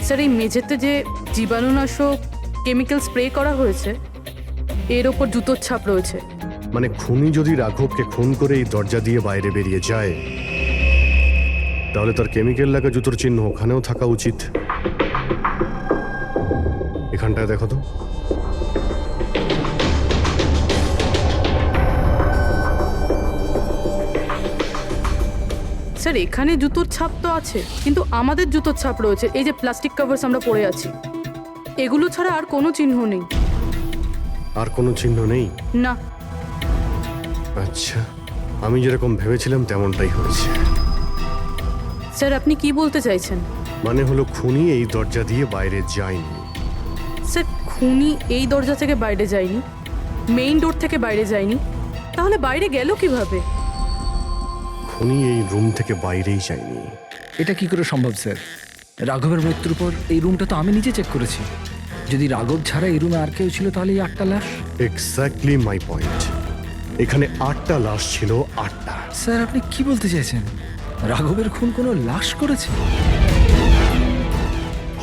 Sir এই মেঝেতে যে জীবাণুনাশক কেমিক্যাল স্প্রে করা হয়েছে এর ওপর জুতোর ছাপ রয়েছে। মানে খুনি যদি রাঘবকে খুন করে এই দরজা দিয়ে বাইরে বেরিয়ে যায় তাহলে তার কেমিক্যাল লাগা জুতোর চিহ্ন ওখানেও থাকা উচিত। এখানটায় দেখো তো। স্যার এখানে জুতোর ছাপ তো আছে, কিন্তু আমাদের জুতোর ছাপ রয়েছে এই যে প্লাস্টিক কভার্স আমরা পরে আছি, এগুলো ছাড়া আর কোনো চিহ্ন নেই। আর কোনো চিহ্ন নেই? না। আচ্ছা, আমি যেরকম ভেবেছিলাম তেমনটাই হয়েছে। স্যার আপনি কি বলতে চাইছেন? মানে হলো খুনি এই দরজা দিয়ে বাইরে যায়নি। স্যার খুনি এই দরজা থেকে বাইরে যায়নি, মেইন ডোর থেকে বাইরে যায়নি, তাহলে বাইরে গেল কিভাবে? খুনি এই রুম থেকে বাইরেই যায়নি। এটা কি করে সম্ভব স্যার? রাঘবের মৃত্যুর পর এই রুমটা তো আমি নিজে চেক করেছি। যদি রাঘব ছাড়া এই রুমে আর কেউ ছিল তাহলে এই 8টা লাশ। Exactly my point. এখানে 8টা লাশ ছিল, 8টা। স্যার আপনি কি বলতে চাইছেন? রাঘবের খুন কোনো লাশ করেছে?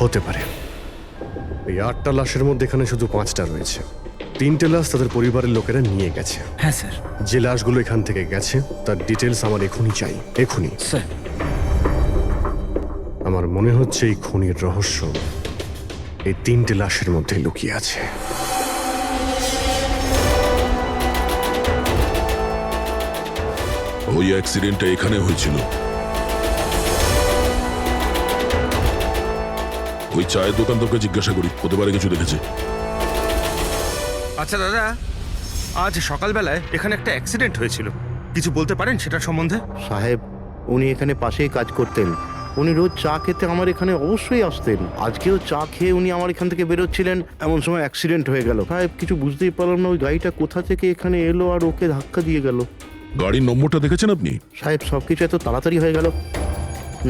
হতে পারে। এই 8টা লাশের মধ্যে এখানে শুধু 5টা রয়েছে। 3টে লাশ তাদের পরিবারের লোকেরা নিয়ে গেছে। হ্যাঁ স্যার। যে লাশগুলো এখান থেকে গেছে তার ডিটেলস আমার এখনই চাই, এখনই। স্যার আমার মনে হচ্ছে এই খুনির রহস্য এই 3টে লাশের মধ্যে লুকিয়ে আছে। ওই অ্যাক্সিডেন্টটা এখানে হয়েছিল। ওই চায়ের দোকানদারকে জিজ্ঞাসা করি, হতে পারে কিছু দেখেছে। আচ্ছা দাদা, আজ সকালবেলায় এখানে একটা অ্যাক্সিডেন্ট হয়েছিল, কিছু বলতে পারেন সেটার সম্বন্ধে? সাহেব, উনি এখানে পাশেই কাজ করতেন। উনি রোজ চা খেতে আমার এখানে অবশ্যই আসতেন। আজকেও চা খেয়ে উনি আমার এখান থেকে বেরোচ্ছিলেন, এমন সময় অ্যাক্সিডেন্ট হয়ে গেল। সাহেব কিছু বুঝতেই পারলাম না ওই গাড়িটা কোথা থেকে এখানে এলো আর ওকে ধাক্কা দিয়ে গেল। গাড়ির নম্বরটা দেখেছেন আপনি? সাহেব সবকিছু এত তাড়াতাড়ি হয়ে গেল,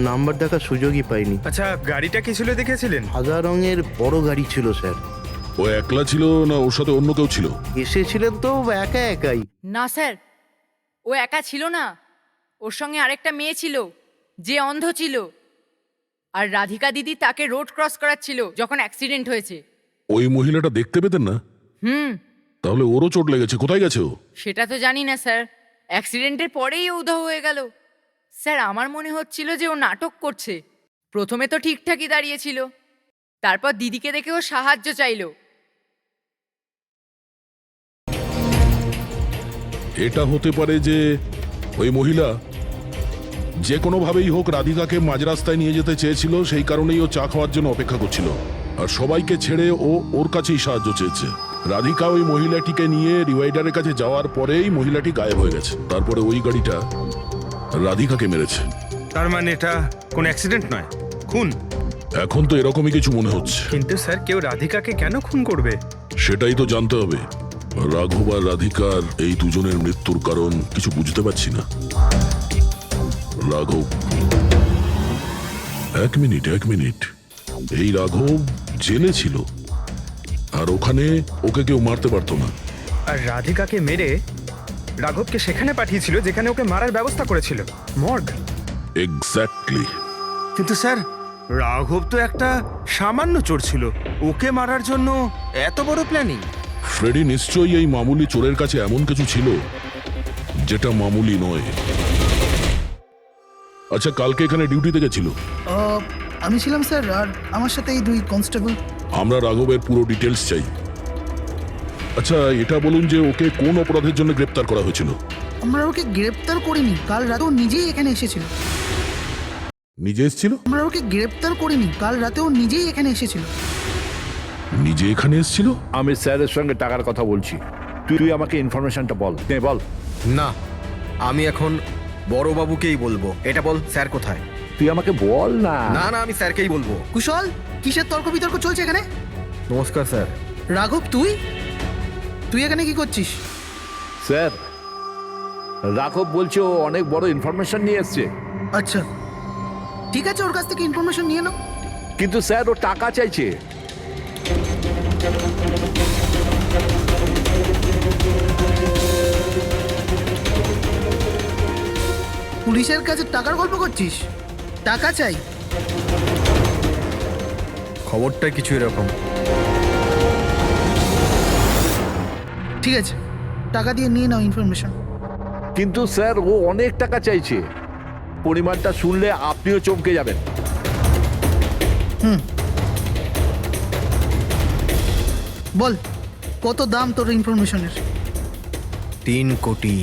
নাম্বার দেখার সুযোগই পাইনি। আচ্ছা, গাড়িটা কি ছিল দেখেছিলেন? সাদা রঙের বড় গাড়ি ছিল স্যার। ও একলা ছিল না ওর সাথে অন্য কেউ ছিল? এসেছিলেন তো একা একাই। না স্যার, ও একা ছিল না, ওর সঙ্গে আরেকটা মেয়ে ছিল যে অন্ধ ছিল, আর রাধিকা দিদি তাকে রোড ক্রস করাচ্ছিল যখন অ্যাক্সিডেন্ট হয়েছে। ওই মহিলাটা দেখতে পেতেন না? তাহলে ওরও চোট লেগেছে। কোথায় গেছে ও? সেটা তো জানি না স্যার, অ্যাক্সিডেন্টের পরেই ও উধাও হয়ে গেল। স্যার আমার মনে হচ্ছিল যে ও নাটক করছে। প্রথমে তো ঠিকঠাকই দাঁড়িয়েছিল, তারপর দিদিকে দেখে ও সাহায্য চাইলো। এটা হতে পারে যে ওই মহিলা যে কোনোভাবেই হোক রাধিকাকে মাঝ রাস্তায় নিয়ে যেতে চেয়েছিল, সেই কারণেই ও চা খাওয়ার জন্য অপেক্ষা করছিল, আর সবাইকে ছেড়ে ও ওর কাছেই সাহায্য চেয়েছে। রাধিকা ওই মহিলাটিকে নিয়ে ডিভাইডারের কাছে যাওয়ার পরেই মহিলাটি গায়েব হয়ে গেছে। তারপরে ওই গাড়িটা রাধিকাকে মেরেছে। তার মানে এটা কোন অ্যাক্সিডেন্ট নয়, খুন? এখন তো এরকমই কিছু মনে হচ্ছে। কিন্তু স্যার, কেউ রাধিকাকে কেন খুন করবে? সেটাই তো জানতে হবে। রাঘব আর রাধিকার এই দুজনের মৃত্যুর কারণ কিছু বুঝতে পারছি না। রাঘব, এক মিনিট, এই রাঘব জেলে ছিল, আর ওখানে ওকে কেউ মারতে পারতো না। আর রাধিকাকে মেরে রাঘবকে সেখানে পাঠিয়েছিল যেখানে ওকে মারার ব্যবস্থা করেছিল, মর্গ। এক্স্যাক্টলি। কিন্তু স্যার, রাঘব তো একটা সামান্য চোর ছিল, ওকে মারার জন্য এত বড় প্ল্যানিং? ফ্রেডি নিশ্চয়ই এই মামুলি চোরের কাছে এমন কিছু ছিল যেটা মামুলি নয়। আচ্ছা, কালকে এখানে ডিউটিতে গেছিল? আমি ছিলাম স্যার, আর আমার সাথে এই 2 কনস্টেবল। আমরা রাঘবের পুরো ডিটেলস চাই। আচ্ছা, এটা বলুন যে ওকে কোন অপরাধের জন্য গ্রেপ্তার করা হয়েছিল? আমরা ওকে গ্রেপ্তার করিনি, কাল রাতেও নিজেই এখানে এসেছিল। নিজে এসেছিল? আমরা ওকে গ্রেপ্তার করিনি, কাল রাতেও নিজেই এখানে এসেছিল। নিজে এখানে এসেছিল? আমি স্যারের সঙ্গে টাকার কথা বলছি, তুই আমাকে ইনফরমেশনটা বল। বল। না, আমি এখন বড়বাবুকেই বলবো। এটা বল, স্যার কোথায়? তুই আমাকে বল না। না না, আমি স্যারকেই বলবো। কুশল, কিসের তর্ক বিতর্ক চলছে এখানে? নমস্কার স্যার। রাঘব, তুই এখানে কি করছিস? স্যার, রাঘব বলছে ও অনেক বড় ইনফরমেশন নিয়ে এসছে। আচ্ছা ঠিক আছে, ওর কাছ থেকে ইনফরমেশন নিয়ে নাও। কিন্তু স্যার, ও টাকা চাইছে। পুলিশের কাছে টাকার গল্প করছিস? টাকা চাই? খবরটা কিছু এরকম। ঠিক আছে, টাকা দিয়ে নিয়ে নাও ইনফরমেশন। কিন্তু স্যার ও অনেক টাকা চাইছে, পরিমাণটা শুনলে আপনিও চমকে যাবেন। বল, কত দাম তোর ইনফরমেশনের? 3 কোটি।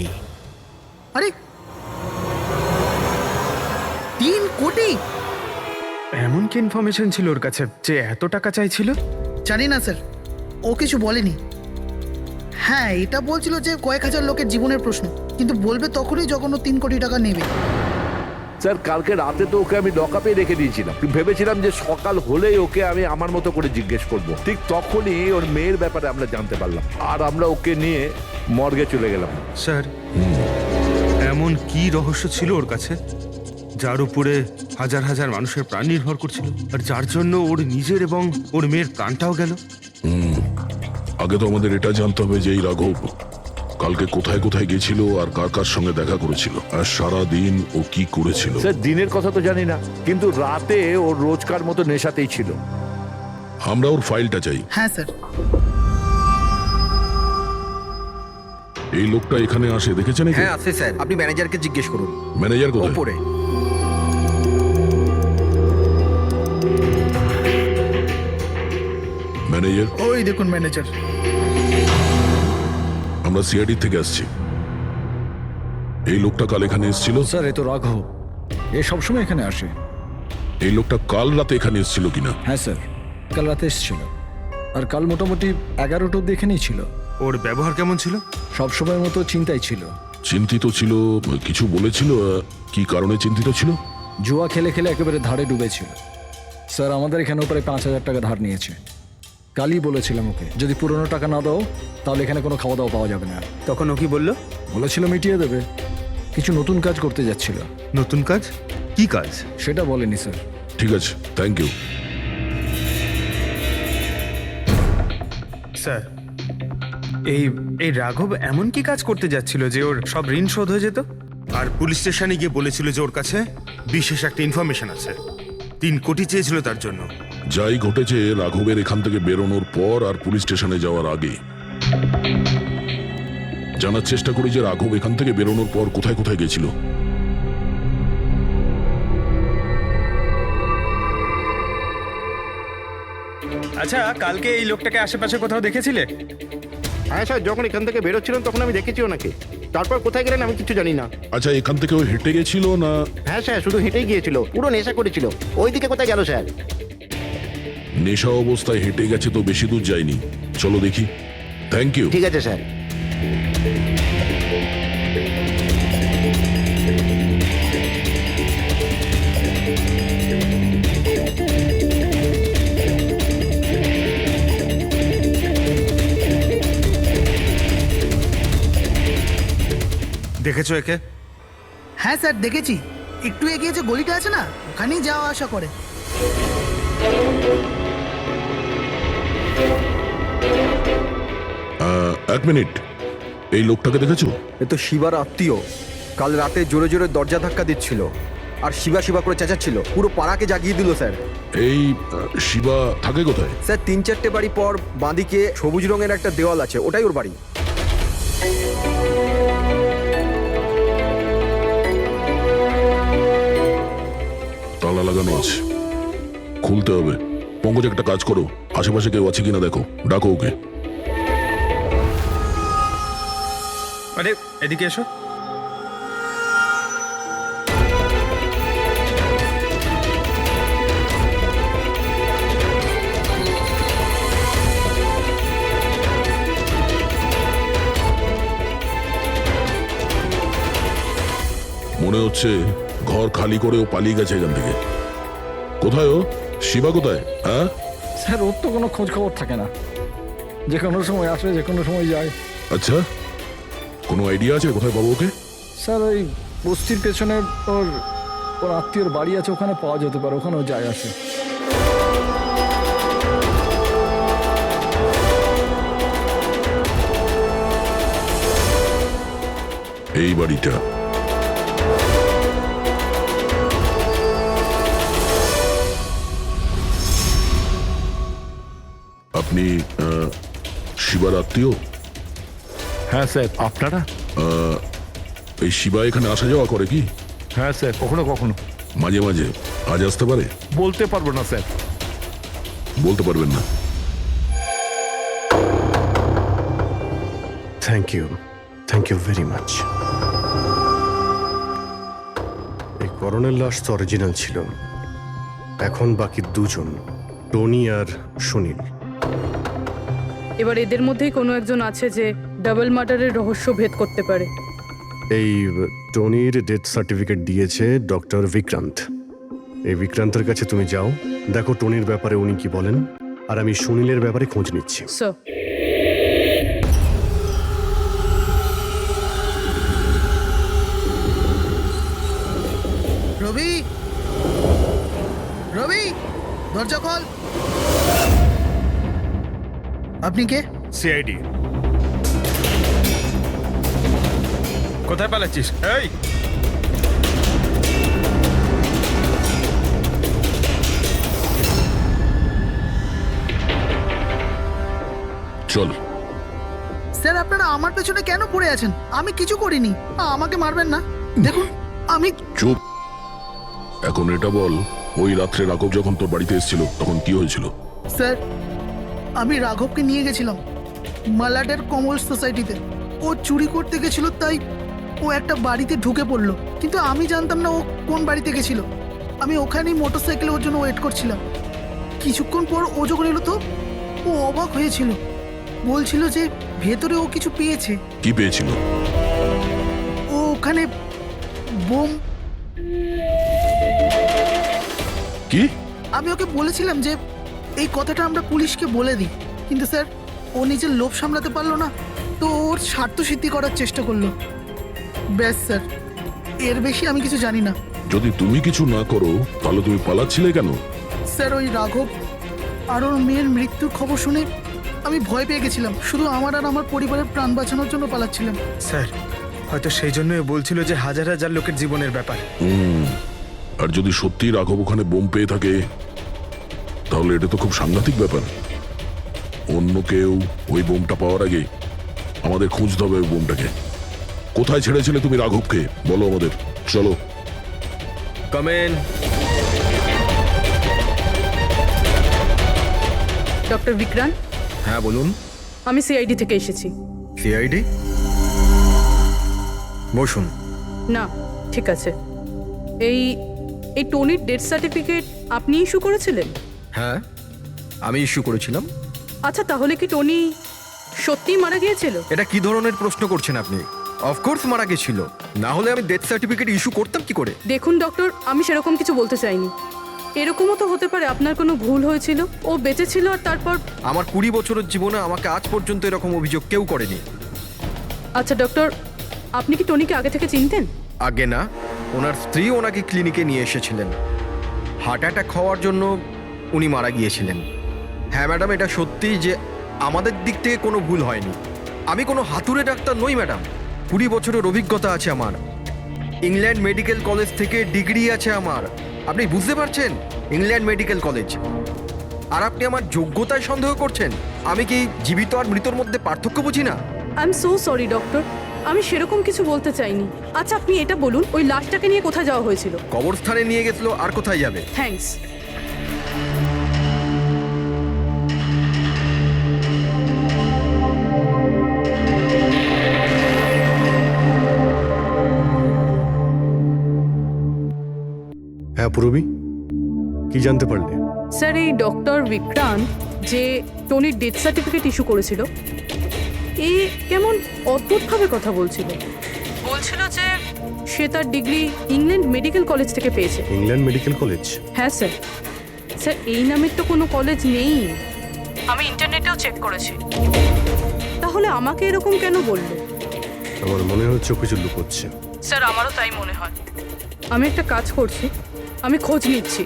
আরে 3 কোটি? এমন কি ইনফরমেশন ছিল ওর কাছে যে এত টাকা চাইছিল? জানি না স্যার, ও কিছু বলেনি। হ্যাঁ, এটা বলছিল যে কয়েক হাজার লোকের জীবনের প্রশ্ন, কিন্তু বলবে তখনই যখন ও 3 কোটি টাকা নেবে। স্যার কালকে রাতে তো ওকে আমি লকআপে রেখে দিয়েছিলাম, ভেবেছিলাম যে সকাল হলেই ওকে আমি আমার মতো করে জিজ্ঞেস করব। ঠিক তখনই ওর মেয়ের ব্যাপারে আমরা জানতে পারলাম, আর আমরা ওকে নিয়ে মর্গে চলে গেলাম। স্যার, এমন কি রহস্য ছিল ওর কাছে যার উপরে হাজার হাজার মানুষের প্রাণ নির্ভর করছিল, আর যার জন্য ওর নিজের এবং ওর মেয়ের প্রাণটাও গেল? আগে তো আমাদের এটা জানতে হবে যে এই রাঘব কালকে কোথায় কোথায় গেছিল আর কার কার সঙ্গে দেখা করেছিল, আর সারা দিন ও কি করেছিল। স্যার দিনের কথা তো জানি না, কিন্তু রাতে ওর রোজকার মতো নেশাতেই ছিল। আমরা ওর ফাইলটা চাই। হ্যাঁ স্যার। এই লোকটা এখানে আসে দেখেছেন? হ্যাঁ আছে স্যার, আপনি ম্যানেজারকে জিজ্ঞেস করুন। ম্যানেজার কোথায়? ওপরে। ম্যানেজার? ওই দেখুন ম্যানেজার। আমরা সিআইডি থেকে আসছি। এই লোকটা কাল এখানে এসেছিল? স্যার এ তো রাঘব, এ সবসময় এখানে আসে। এই লোকটা কাল রাতে এখানে এসেছিল কিনা? হ্যাঁ স্যার, কাল রাতে এসেছিল, আর কাল মোটামুটি 11টা অব্দি এখানেই ছিল। ওর ব্যবহার কেমন ছিল? সবসময়ের মতো চিন্তাই ছিল। চিন্তিত ছিল? কিছু বলেছিল? কি কারণে চিন্তিত ছিল? জুয়া খেলে খেলে একেবারে ধারে ডুবেছিল। স্যার আমাদের এখানেও প্রায় 5,000 টাকা ধার নিয়েছে। কালই বলেছিলাম ওকে, যদি পুরনো টাকা না দাও তাহলে এখানে কোনো খাওয়া দাওয়া পাওয়া যাবে না। তখন ও কি বললো? বলেছিল মিটিয়ে দেবে, কিছু নতুন কাজ করতে যাচ্ছিল। নতুন কাজ? কি কাজ? সেটা বলেনি স্যার। ঠিক আছে, থ্যাংক ইউ। স্যার, এই এই রাঘব এমন কি কাজ করতে যাচ্ছিল যে ওর সব ঋণ শোধ হয়ে যেত? আর পুলিশ স্টেশনে গিয়ে বলেছিল যে ওর কাছে বিশেষ একটা ইনফরমেশন আছে, 3 কোটি চেয়েছিল তার জন্য। যাই ঘটেছে রাঘবের এখান থেকে বেরোনোর পর আর পুলিশ স্টেশনে যাওয়ার আগে জানার চেষ্টা করি যে রাঘব এখান থেকে বেরোনোর পর কোথায় কোথায় গেছিল। আচ্ছা, কালকে এই লোকটাকে আশেপাশে কোথাও দেখেছিলে? হ্যাঁ স্যার, যখন এখান থেকে বেরোচ্ছিলাম তখন আমি দেখেছি ওনাকে। তারপর কোথায় গেলেন আমি কিছু জানি না। আচ্ছা, এখান থেকে ও হেঁটে গেছিল না? হ্যাঁ স্যার, শুধু হেঁটেই গিয়েছিল, পুরো নেশা করেছিল। ওইদিকে কোথায় গেল স্যার? নেশা অবস্থায় হেঁটে গেছে তো বেশি দূর যায়নি। চলো দেখি। Thank you. ঠিক আছে স্যার। দেখেছো একে? হ্যাঁ স্যার দেখেছি, একটু এগিয়ে যে গলিটা আছে না, ওখানেই যাওয়া আসা করে। এক মিনিট, এই লোকটাকে দেখেছো? এ তো শিবার আত্মীয়। কাল রাতে জোরে জোরে দরজা ধাক্কা দিচ্ছিল আর শিবা শিবা করে চেঁচাচ্ছিল, পুরো পাড়াকে জাগিয়ে দিল স্যার। এই শিবা থাকে কোথায়? স্যার 3-4টে বাড়ি পর বাঁদিকে সবুজ রঙের একটা দেওয়াল আছে, ওটাই ওর বাড়ি। তালা লাগানো আছে, খুলতে হবে। পঙ্কজ একটা কাজ করো, আশেপাশে কেউ আছে কিনা দেখো, ডাকো ওকে। আরে এদিকে এসো। মনে হচ্ছে ঘর খালি করে ও পালিয়ে গেছে এখান থেকে। কোথায় ও? শিবা কোথায়? হ্যাঁ স্যার ওর তো কোনো খোঁজ খবর থাকে না, যে কোনো সময় আসে যে কোনো সময় যায়। আচ্ছা, কোনো আইডিয়া আছে কোথায় পাবো ওকে? স্যার ওই বস্তির পেছনে ওর ওর আত্মীয়র বাড়ি আছে, ওখানে পাওয়া যেতে পারে, ওখানেও যায় আসে। এই বাড়িটা। আপনি শিবার আত্মীয়? হ্যাঁ স্যার, আপনারা? এই শিবা এখানে আসা যাওয়া করে কি? হ্যাঁ স্যার, কখনো কখনো। মাঝে মাঝে? আজ আসতে পারে? বলতে পারবো না স্যার। বলতে পারবেন না? Thank you very much. এই করণের লাশ তো অরিজিনাল ছিল। এখন বাকি দুজন, টনি আর সুনীল। এবার এদের মধ্যেই কোনো একজন আছে যে ডাবল মার্ডারের রহস্য ভেদ করতে পারে। এই টনির ডেথ সার্টিফিকেট দিয়েছে ডক্টর বিক্রান্ত। এই বিক্রান্তের কাছে তুমি যাও, দেখো টনির ব্যাপারে উনি কি বলেন, আর আমি সুনীলের ব্যাপারে খোঁজ নিচ্ছি। স্যার, রবি, রবি, দরজা খোল। আপনি কে? সিআইডি। কোথায় পালাচ্ছিস? এই চল। স্যার, আপনারা আমার পেছনে কেন পড়ে আছেন? আমি কিছু করিনি। আমাকে মারবেন না। দেখুন, আমি চুপ। এখন এটা বল, ওই রাত্রে রাঘব যখন তোর বাড়িতে এসেছিল তখন কি হয়েছিল? স্যার, আমি রাঘবকে নিয়ে গেছিলাম মালাডের কমল সোসাইটিতে। ও চুরি করতে গেছিল, তাই ও একটা বাড়িতে ঢুকে পড়লো। কিন্তু আমি জানতাম না ও কোন বাড়িতে গেছিল। আমি ওখানেই মোটরসাইকেলে ওর জন্য ওয়েট করছিলাম। কিছুক্ষণ পর ও যখন এলো তো ও অবাক হয়েছিল। বলছিল যে ভেতরে ও কিছু পেয়েছে। কি পেয়েছিল? ও ওখানে বোম। কি? আমি ওকে বলেছিলাম যে এই কথাটা আমরা পুলিশকে বলে দিই, কিন্তু স্যার ও নিজের লোভ সামলাতে পারলো না, তো ওর স্বার্থ সিদ্ধি করার চেষ্টা করলো। ব্যাস স্যার, এর বেশি আমি কিছু জানি না। যদি তুমি কিছু না করো তাহলে তুমি পালাচ্ছিলে কেন? স্যার, ওই রাঘব আর ওর মেয়ের মৃত্যুর খবর শুনে আমি ভয় পেয়ে গেছিলাম। শুধু আমার আর আমার পরিবারের প্রাণ বাঁচানোর জন্য পালাচ্ছিলাম। স্যার, হয়তো সেই জন্যই বলছিল যে হাজার হাজার লোকের জীবনের ব্যাপার। আর যদি সত্যি রাঘব ওখানে বোম পেয়ে থাকে তাহলে এটা তো খুব সাংঘাতিক ব্যাপার। অন্য কেউ ওই বোমটা পাওয়ার আগে আমাদের খুঁজতে হবে ওই বোমটাকে। কোথায় ছেড়েছিলে তুমি রাঘবকে? বলো আমাদের। চলো। কামেন। ডক্টর বিক্রান্ত, হ্যাঁ বলুন। আমি সিআইডি থেকে এসেছি। সিআইডি? বসুন। না, ঠিক আছে। এই এই টনির ডেথ সার্টিফিকেট আপনি ইস্যু করেছিলেন? হ্যাঁ, আমি ইস্যু করেছিলাম। আচ্ছা, তাহলে কি টনি সত্যিই মারা গিয়েছিল? এটা কি ধরনের প্রশ্ন করছেন আপনি? অফকোর্স মারা গেছিল, না হলে আমি ডেথ সার্টিফিকেট ইস্যু করতাম কি করে? দেখুন ডক্টর, আমি সেরকম কিছু বলতে চাইনি। এরকমও তো হতে পারে আপনার কোনো ভুল হয়েছিল, ও বেঁচে ছিল আর তারপর। আমার 20 বছরের জীবনে আমাকে আজ পর্যন্ত এরকম অভিযোগ কেউ করেনি। আচ্ছা ডক্টর, আপনি কি টনিকে আগে থেকে চিনতেন? আগে না, ওনার স্ত্রী ওনাকে ক্লিনিকে নিয়ে এসেছিলেন। হার্ট অ্যাটাক হওয়ার জন্য উনি মারা গিয়েছিলেন। হ্যাঁ ম্যাডাম, এটা সত্যি যে আমাদের দিক থেকে কোনো ভুল হয়নি। আমি কোনো হাতুড়ে ডাক্তার নই ম্যাডাম। 20 বছরের অভিজ্ঞতা আছে আমার। ইংল্যান্ড মেডিকেল কলেজ থেকে ডিগ্রি আছে আমার। আপনি বুঝতে পারছেন? England medical college. আর আপনি আমার যোগ্যতায় সন্দেহ করছেন? আমি কি জীবিত আর মৃতর মধ্যে পার্থক্য বুঝি না? I am so sorry doctor, আমি সেরকম কিছু বলতে চাইনি। আচ্ছা, আপনি এটা বলুন, ওই লাশটাকে নিয়ে কোথায় যাওয়া হয়েছিল? কবরস্থানে নিয়ে গেছিল, আর কোথায় যাবে? থ্যাঙ্কস। হ্যাঁ পূরবী, কি জানতে পারলে? স্যার, এই ডক্টর বিক্রান্ত যে টনির ডেথ সার্টিফিকেট ইস্যু করেছিল, এ কেমন অদ্ভুতভাবে কথা বলছিল। বলছিল যে সে তার ডিগ্রি ইংল্যান্ড মেডিকেল কলেজ থেকে পেয়েছে। England medical college? হ্যাঁ স্যার। স্যার, এই নামের তো কোনো কলেজ নেই। আমি ইন্টারনেটেও চেক করেছি। তাহলে আমাকে এরকম কেন বললো? আমার মনে হচ্ছে ও কিছু লুকোচ্ছে। স্যার, আমারও তাই মনে হয়। আমি একটা কাজ করছি, আমি খোঁজ নিচ্ছি।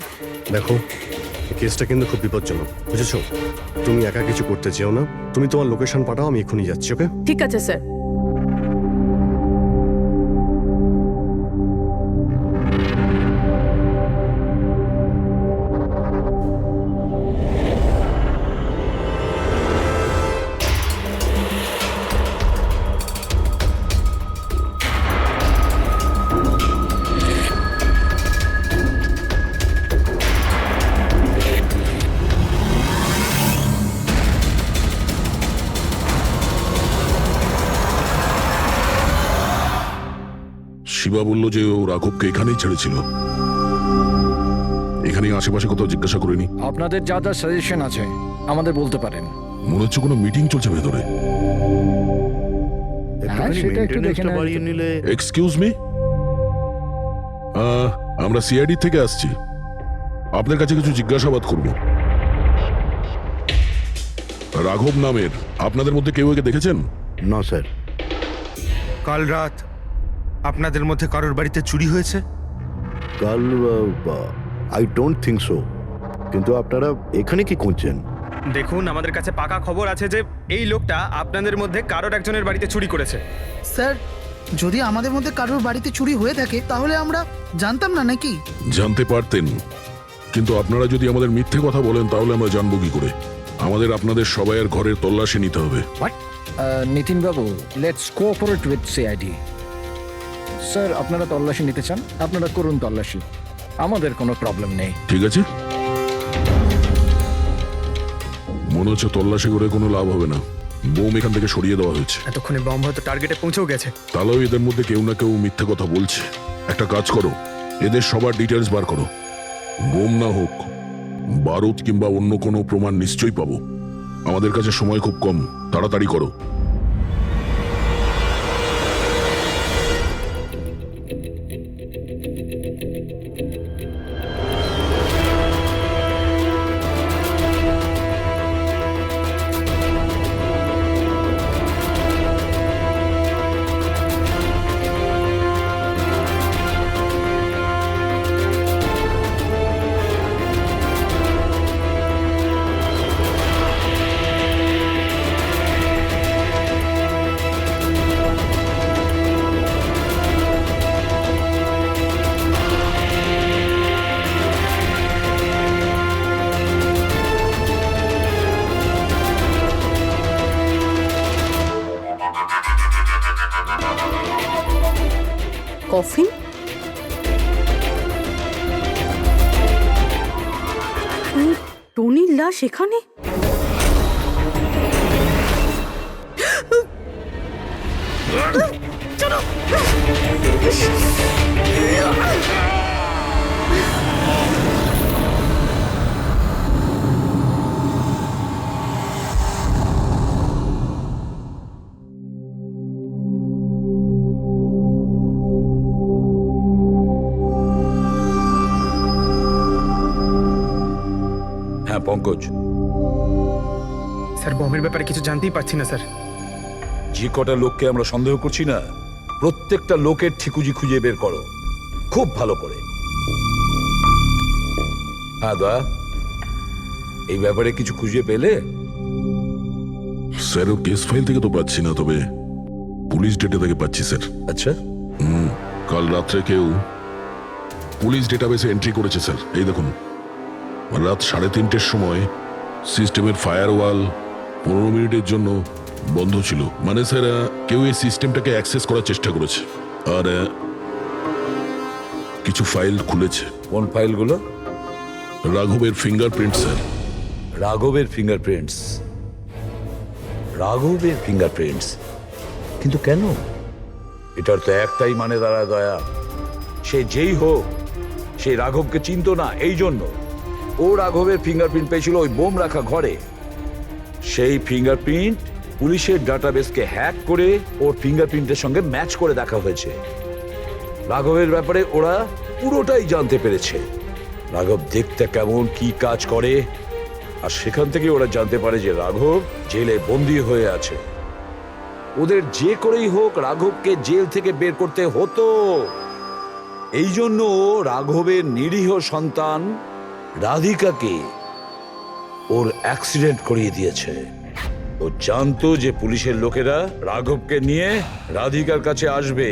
দেখো, এই কেসটা কিন্তু খুব বিপজ্জনক, বুঝেছো? তুমি একা কিছু করতে চেও না। তুমি তোমার লোকেশন পাঠাও, আমি এক্ষুনি যাচ্ছি। ওকে? ঠিক আছে স্যার। শিবা বলল যে ও রাঘবকে এখানেই ছেড়েছিল। এখানেই আশেপাশে কোথাও জিজ্ঞাসা করিনি। আপনাদের যা যা সাজেশন আছে আমাদের বলতে পারেন। মনে হচ্ছে কোনো মিটিং চলছে ভেতরে। একটুখানি সেটা একটু দেখে মেনটেনেন্সটা নেওয়া বাড়িয়ে যেতে নিলে। এক্সকিউজ মি, আমরা সিআইডি থেকে আসছি, আপনার কাছে কিছু জিজ্ঞাসাবাদ করব। রাঘব নামের আপনাদের মধ্যে কেউ একে দেখেছেন? না স্যার। কাল রাত আপনাদের মধ্যে কারোর বাড়িতে চুরি হয়েছে? কাল আই ডোন্ট থিঙ্ক সো। কিন্তু আপনারা এখানে কি করছেন? দেখুন, আমাদের কাছে পাকা খবর আছে যে এই লোকটা আপনাদের মধ্যে কারোর একজনের বাড়িতে চুরি করেছে। স্যার, যদি আমাদের মধ্যে কারোর বাড়িতে চুরি হয়ে থাকে তাহলে আমরা জানতাম না নাকি? জানতে পারতেন, কিন্তু আপনারা যদি আমাদের মিথ্যে কথা বলেন তাহলে আমরা জানবো কি করে? আমাদের আপনাদের সবাইয়ের ঘরের তল্লাশি নিতে হবে। নিতিন বাবু, let's cooperate with CID. Sir, আপনারা তল্লাশি নিতে চান, আপনারা করুন তল্লাশি, আমাদের কোনো প্রবলেম নেই। ঠিক আছে, মনে হচ্ছে তল্লাশি করে কোনো লাভ হবে না। বোম এখান থেকে সরিয়ে দেওয়া হয়েছে। এতক্ষণে বম হয়তো টার্গেটে পৌঁছেও গেছে। তাহলেও এদের মধ্যে কেউ না কেউ মিথ্যে কথা বলছে। একটা কাজ করো, এদের সবার ডিটেলস বার করো। বোম না হোক, বারুদ কিংবা অন্য কোনো প্রমাণ নিশ্চয়ই পাবো। আমাদের কাছে সময় খুব কম, তাড়াতাড়ি করো। কফিন? টনির লাশ এখানে? হ্যাঁ পঙ্কজ, স্যার, বমের ব্যাপারে কিছু জানতেই পারছি না স্যার। যে কটা লোককে আমরা সন্দেহ করছি না, প্রত্যেকটা লোকের ঠিকুজি খুঁজে বের করো খুব ভালো করে। হ্যাঁ দা, এই ব্যাপারে কিছু খুঁজে পেলে? স্যার, ও কেস ফাইল থেকে তো পাচ্ছি না, তবে পুলিশ ডেটা থেকে পাচ্ছি স্যার। আচ্ছা, কাল রাত্রে কেউ পুলিশ ডেটাবেসে এন্ট্রি করেছে স্যার। এই দেখুন, রাত 3:30-র সময় সিস্টেমের ফায়ারওয়াল 15 মিনিটের জন্য বন্ধ ছিল। মানে স্যার, কেউ এই সিস্টেমটাকে অ্যাক্সেস করার চেষ্টা করেছে আর কিছু ফাইল খুলেছে। কোন ফাইলগুলো? রাঘবের ফিঙ্গারপ্রিন্ট স্যার। রাঘবের ফিঙ্গারপ্রিন্টস? রাঘবের ফিঙ্গারপ্রিন্টস? কিন্তু কেন? এটার তো একটাই মানে দাঁড়ায় দয়া, সে যেই হোক সেই রাঘবকে চিনতো না, এই জন্য ও রাঘবের ফিঙ্গারপ্রিন্ট পেয়েছিল ওই বোম রাখা ঘরে। সেই ফিঙ্গারপ্রিন্ট পুলিশের ডাটাবেসকে হ্যাক করে ওর ফিঙ্গারপ্রিন্টের সঙ্গে ম্যাচ করে দেখা হয়েছে। রাঘবের ব্যাপারে ওরা পুরোটাই জানতে পেরেছে, রাঘব দেখতে কেমন, কি কাজ করে, আর সেখান থেকে ওরা জানতে পারে যে রাঘব জেলে বন্দী হয়ে আছে। ওদের যে করেই হোক রাঘবকে জেল থেকে বের করতে হতো। এই জন্য রাঘবের নিরীহ সন্তান রাধিকাকে ওর অ্যাক্সিডেন্ট করিয়ে দিয়েছে। ও জানতো যে পুলিশের লোকেরা রাঘবকে নিয়ে রাধিকার কাছে আসবে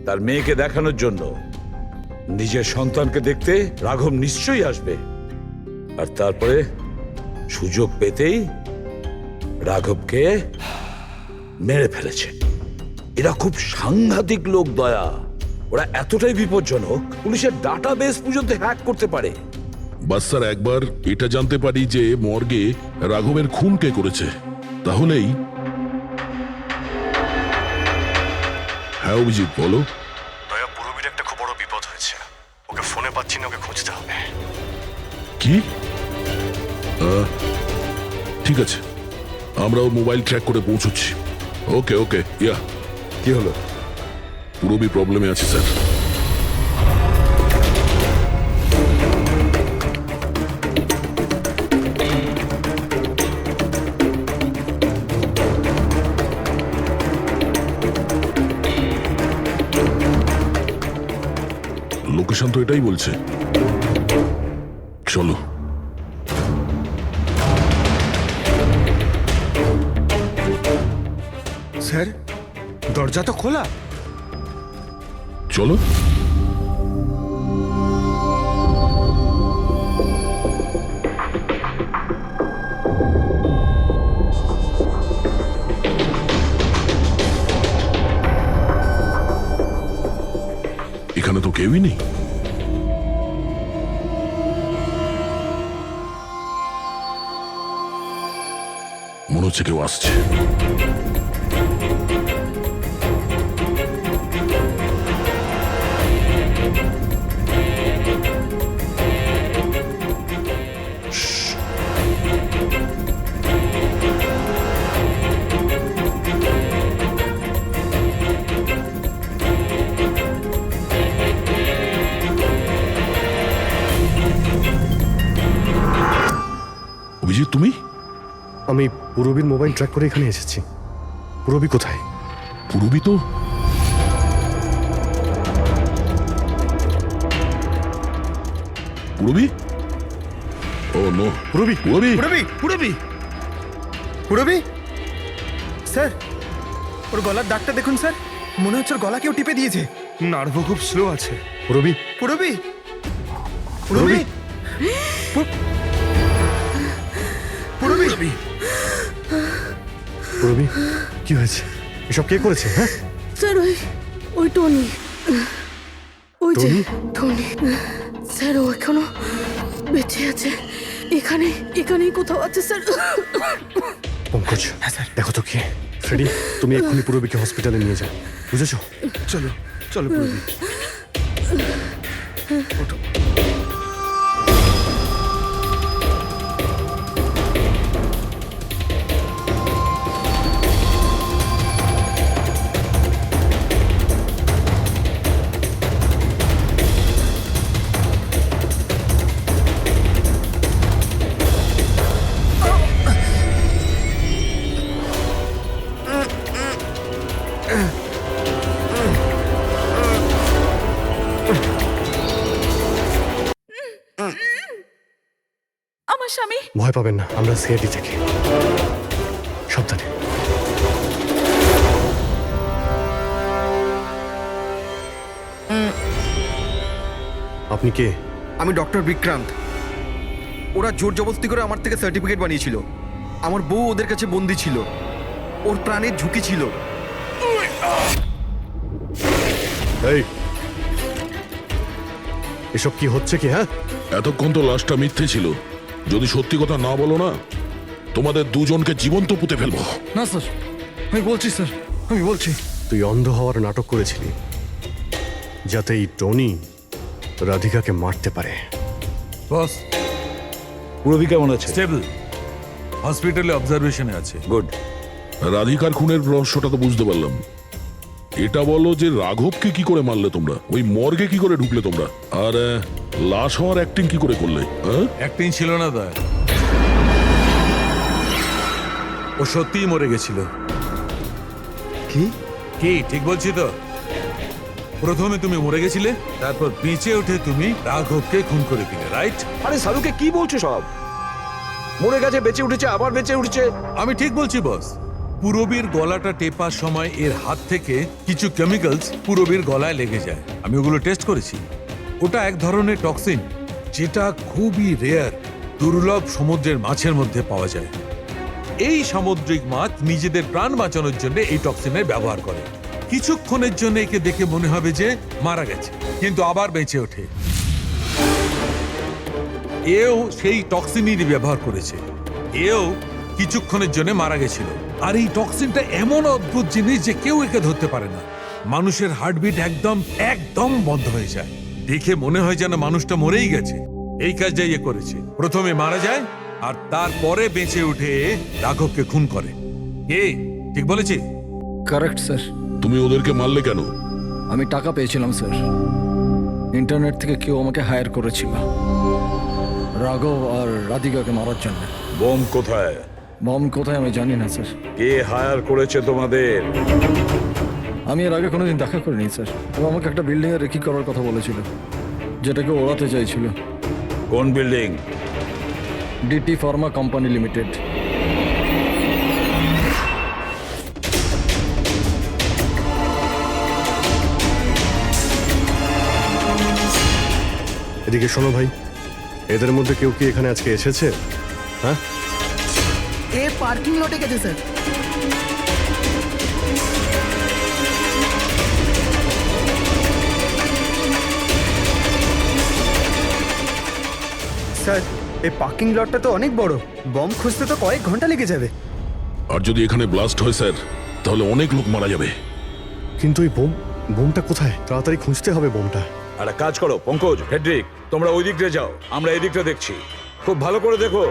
তার মেয়েকে দেখানোর জন্য। নিজের সন্তানকে দেখতে রাঘব নিশ্চয়ই আসবে, আর তারপরে সুযোগ পেতেই রাঘবকে মেরে ফেলেছে। এরা খুব সাংঘাতিক লোক দয়া, ওরা এতটাই বিপজ্জনক পুলিশের ডাটাবেস পর্যন্ত হ্যাক করতে পারে। বাস স্যার, একবার এটা জানতে পারি যে মর্গে রাঘবের খুন কে করেছে, তাহলেই। হ্যাঁ অভিজিৎ, বলো। লাইনে ওকে খুঁজতে হবে। কি ঠিক আছে, আমরা ওর মোবাইল ট্র্যাক করে পৌঁছচ্ছি। ওকে ওকে, ইয়া কি হলো? পুরোবি প্রবলেমে আছে স্যার। লোকেশন তো এটাই বলছে। চলো। স্যার, দরজা তো খোলা। চলো। এখানে তো কেউই নেই। মনে হচ্ছে কেউ আসছে। অভিজিৎ, তুমি? আমি পুরবীর মোবাইল ট্র্যাক করে এখানে এসেছি। পুরবী কোথায়? পুরবি তো পুরবি? ও নো, পুরবী, পুরবি। পুরবি স্যার, ওর গলার দাগটা দেখুন স্যার, মনে হচ্ছে ওর গলা কেউ টিপে দিয়েছে। নার্ভও খুব স্লো আছে। পুরবী, পুরবি, পুরবি, পুরবি। পুরবী, কি হয়েছে? এসব কে করেছে? হ্যাঁ, স্যার ওই টনি, ওই যে টনি? টনি স্যার, ও এখনো বেঁচে আছে। এখানেই কোথাও আছে স্যার। পঙ্কজ, দেখো তো কে। ফ্রেডি, তুমি এক্ষুনি পুরবীকে হসপিটালে নিয়ে যাও, বুঝেছো? চলো চলো পুরবি। ওঠো। আমার স্বামী। ভয় পাবেন না, আমরা সিআইডি থেকে। সাবধানে। আপনি কে? আমি ডক্টর বিক্রান্ত। ওরা জোর জবরদস্তি করে আমার থেকে সার্টিফিকেট বানিয়েছিল। আমার বউ ওদের কাছে বন্দি ছিল, ওর প্রাণের ঝুঁকি ছিল। এই, এসব কি হচ্ছে কি? হ্যাঁ, এতক্ষণ তো লাশটা মিথ্যে ছিল। যদি সত্যি কথা না বলো না, তোমাদের দুজনকে জীবন্ত পুঁতে ফেলবো। না স্যার, আমি বলছি স্যার, আমি বলছি। তুই অন্ধ হওয়ার নাটক করেছিলি যাতে এই টনি রাধিকাকে মারতে পারে। বস, পুরবি কেমন আছে? স্টেবল, হসপিটালে অবজারভেশনে আছে। গুড। রাধিকার খুনের রহস্যটা তো বুঝতে পারলাম। এটা বলো যে রাঘবকে কি করে মারলে তোমরা? ওই মর্গে কি করে ঢুকলে তোমরা? আর লাশ হওয়ার অ্যাক্টিং কি করে করলে? অ্যাক্টিং ছিল না দা, ও সত্যিই মরে গেছিল। কি? কি ঠিক বলছি তো? প্রথমে তুমি মরে গেছিলে, তারপর বেঁচে উঠে তুমি রাঘবকে খুন করে দিলে, রাইট? আরে সালুকে কি বলছো সব? মরে গেছে, বেঁচে উঠেছে, আবার বেঁচে উঠছে। আমি ঠিক বলছি বস। পুরবীর গলাটা টেপার সময় এর হাত থেকে কিছু কেমিক্যালস পুরবীর গলায় লেগে যায়। আমি ওগুলো টেস্ট করেছি। ওটা এক ধরনের টক্সিন, যেটা খুবই রেয়ার, দুর্লভ সমুদ্রের মাছের মধ্যে পাওয়া যায়। এই সামুদ্রিক মাছ নিজেদের প্রাণ বাঁচানোর জন্য এই টক্সিনের ব্যবহার করে। কিছুক্ষণের জন্য একে দেখে মনে হবে যে মারা গেছে, কিন্তু আবার বেঁচে ওঠে। এও সেই টক্সিনই ব্যবহার করেছে। এও কিছুক্ষণের জন্য মারা গেছিল। আর এই টক্সিনটা এমন অদ্ভুত জিনিস যে কেউ একে ধরতে পারে না। মানুষের হার্টবিট একদম একদম বন্ধ হয়ে যায়। দেখে মনে হয় যেন মানুষটা মরেই গেছে। এই কাজটা ইয়ে করেছে, প্রথমে মারা যায় আর তারপরে বেঁচে উঠে রাঘবকে খুন করে। কে ঠিক বলেছি? Correct sir. তুমি ওদেরকে মারলে কেন? আমি টাকা পেয়েছিলাম স্যার। ইন্টারনেট থেকে কেউ আমাকে হায়ার করেছিল রাঘব আর রাধিকাকে মারার জন্য। বোম কোথায়? বম কোথায় আমি জানি না স্যার। কে হায়ার করেছে তোমাদের? আমি এর আগে কোনোদিন দেখা করিনি স্যার। ও আমাকে একটা বিল্ডিংয়ে রেকি করার কথা বলেছিল, যেটাকে ওড়াতে চাইছিল। কোন building? DT pharma company limited. এদিকে শোনো ভাই, এদের মধ্যে কেউ কি এখানে আজকে এসেছে? হ্যাঁ, এ পার্কিং লটে গেছে স্যার। স্যার এই পার্কিং লটটা তো অনেক বড়, বম খুঁজতে তো কয়েক ঘন্টা লেগে যাবে। আর যদি এখানে ব্লাস্ট হয় স্যার, তাহলে অনেক লোক মারা যাবে। কিন্তু এই বোমটা কোথায়? তাড়াতাড়ি খুঁজতে হবে বোমটা। আর এক কাজ করো পঙ্কজ, ফেডরিক, তোমরা ওই দিকটা যাও, আমরা এই দিকটা দেখছি। খুব ভালো করে দেখো।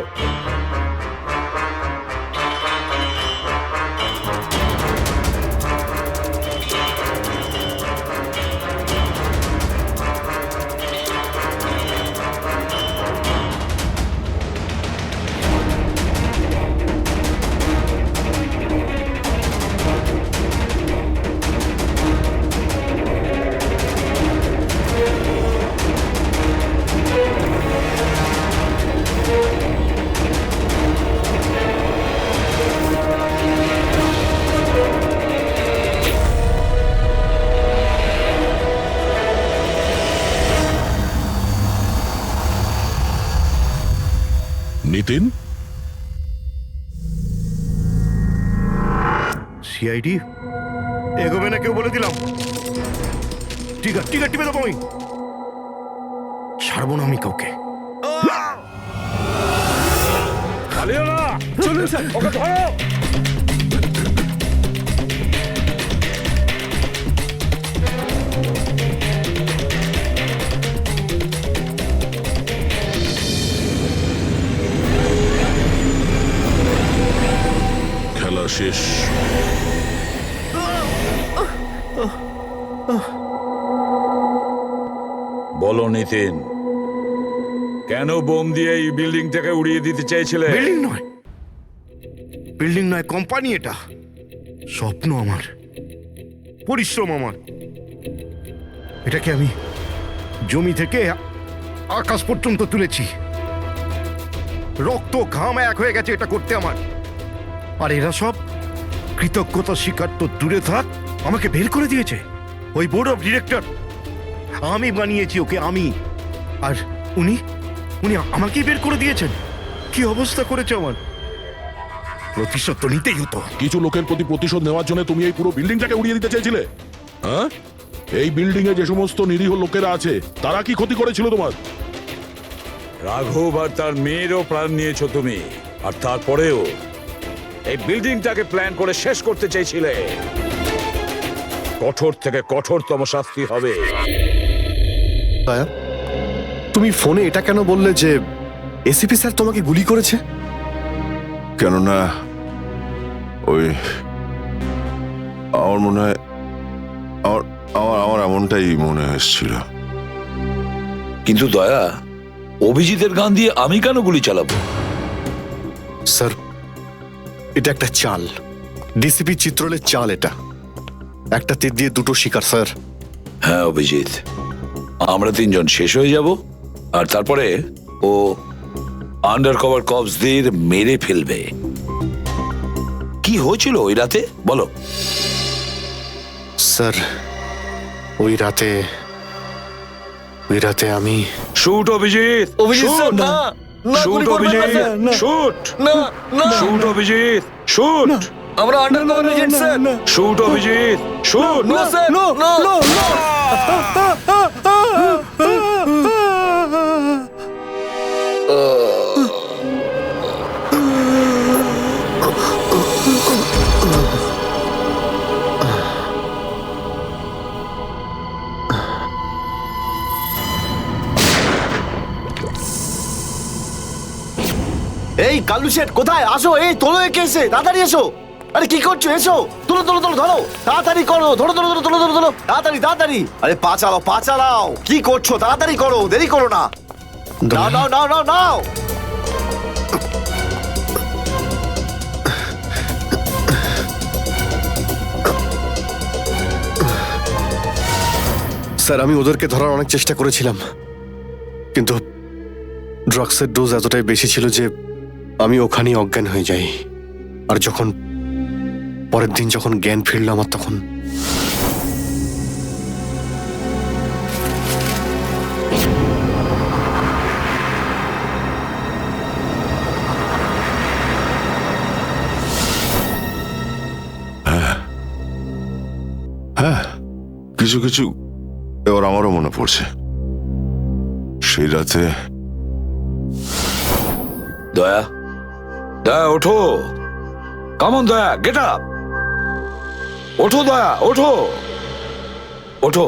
নিতিন, সিআইডি এগোবে না কেউ বলে দিলাম। ঠিক আছে টিপে দেবো আমি, ছাড়বো না আমি কাউকে। পালিও না, চলুন স্যার, ওকে ধরো। খেলা শেষ। বলো নিতিন, কেন বোম দিয়ে এই বিল্ডিংটাকে উড়িয়ে দিতে চাইছিলে? বিল্ডিং নয় কোম্পানি, এটা স্বপ্ন আমার, পরিশ্রম আমার। এটাকে আমি জমি থেকে আকাশ পর্যন্ত তুলেছি, রক্ত ঘাম এক হয়ে গেছে এটা করতে আমার। আর এরা সব কৃতজ্ঞতা স্বীকার তো দূরে থাক, আমাকে বের করে দিয়েছে। ওই বোর্ড অফ ডিরেক্টর, আমি বানিয়েছি ওকে, আমি। আর উনি আমাকেই বের করে দিয়েছেন। কি অবস্থা করেছে আমার! প্রতিশোধ তো নিতেই হতো। কিছু লোকের প্রতি প্রতিশোধ নেওয়ার জন্য তুমি এই পুরো বিল্ডিংটাকে উড়িয়ে দিতে চেয়েছিলে? হ্যাঁ, এই বিল্ডিং এ যে সমস্ত নিরীহ লোকেরা আছে তারা কি ক্ষতি করেছিল তোমার? রাঘব আর তার মেয়েরও প্রাণ নিয়েছো তুমি, আর তারপরেও এই বিল্ডিংটাকে প্ল্যান করে শেষ করতে চাইছিলে। কঠোর থেকে কঠোরতম শাস্তি হবে। তুমি ফোনে এটা কেন বললে যে এসিপি স্যার তোমাকে গুলি করেছে? কেননা ওই আমার মনে হয় আমার এমনটাই মনে এসেছিল। কিন্তু দয়া, অভিজিতের গান দিয়ে আমি কেন গুলি চালাবো? স্যার, এটা একটা চাল, ডিসিপি চিত্রলের চাল। এটা একটা তীর দিয়ে দুটো শিকার স্যার। হ্যাঁ অভিজিৎ, আমরা তিনজন শেষ হয়ে যাব, আর তারপরে ও আন্ডার কভার কপসদের মেরে ফেলবে। কি হয়েছিল ওই রাতে বলো? স্যার, ওই রাতে আমি শুট অভিজিৎ, শুট না, শুট অভিজিৎ, শুট না, শুট অভিজিৎ, শুট। আমরা under cover agent sir. Shoot Abhijit, shoot. No sir, no no no. এই কালু শেঠ কোথায়? আসো, এই তোলো একে, এসে তাড়াতাড়ি এসো। আরে কি করছো? এসো, তোলো তোলো তোলো, ধরো তাড়াতাড়ি করো, ধরো ধরো ধরো, তোলো তোলো তোলো, তাড়াতাড়ি তাড়াতাড়ি। আরে পা চালাও, পা চালাও, কি করছো? তাড়াতাড়ি করো, দেরি করো না। নাও নাও নাও নাও নাও। স্যার, আমি ওদেরকে ধরার অনেক চেষ্টা করেছিলাম, কিন্তু ড্রাগসের ডোজ এতটাই বেশি ছিল যে আমি ওখানেই অজ্ঞান হয়ে যাই। আর যখন পরের দিন যখন জ্ঞান ফিরল আমার, তখন হ্যাঁ, কিছু কিছু এবার আমারও মনে পড়ছে। সেই রাতে দয়া, দয়া ওঠো, কামন দয়া, গেট আপ, ওঠো দয়া, ওঠো, ওঠো,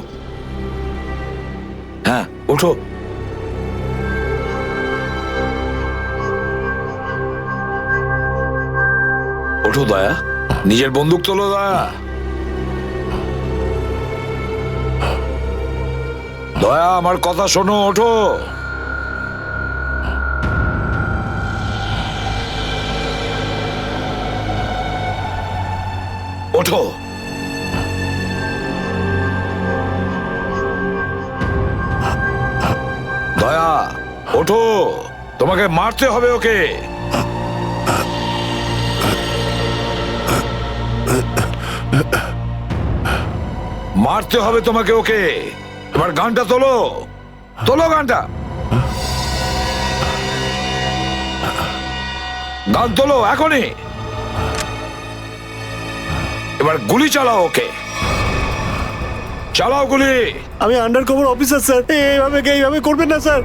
হ্যাঁ ওঠো। ওঠো দয়া, নিজের বন্দুক তোলো দয়া। দয়া, আমার কথা শোনো, ওঠো। ওঠো। দয়া ওঠো, তোমাকে মারতে হবে ওকে। মারতে হবে তোমাকে ওকে। এবার গানটা তোলো, তোলো গানটা, গান তোলো এখনই। এবার গুলি চালাও ওকে, চালাও গুলি। আমি আন্ডার কভার অফিসার স্যার, এইভাবে করবেন না স্যার।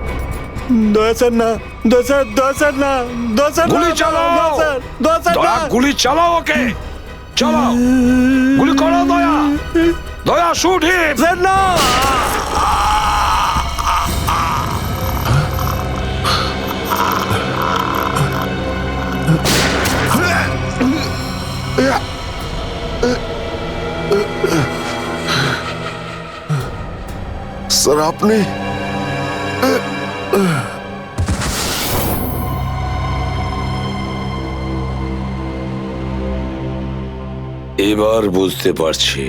দয়া স্যার না, দয়া স্যার, দয়া স্যার না, দয়া স্যার, গুলি চালাও, দয়া স্যার দয়া গুলি চালাও ওকে, চালাও গুলি করো দয়া, দয়া শুট হিম। স্যার না। স্যার আপনি এবার বুঝতে পারছি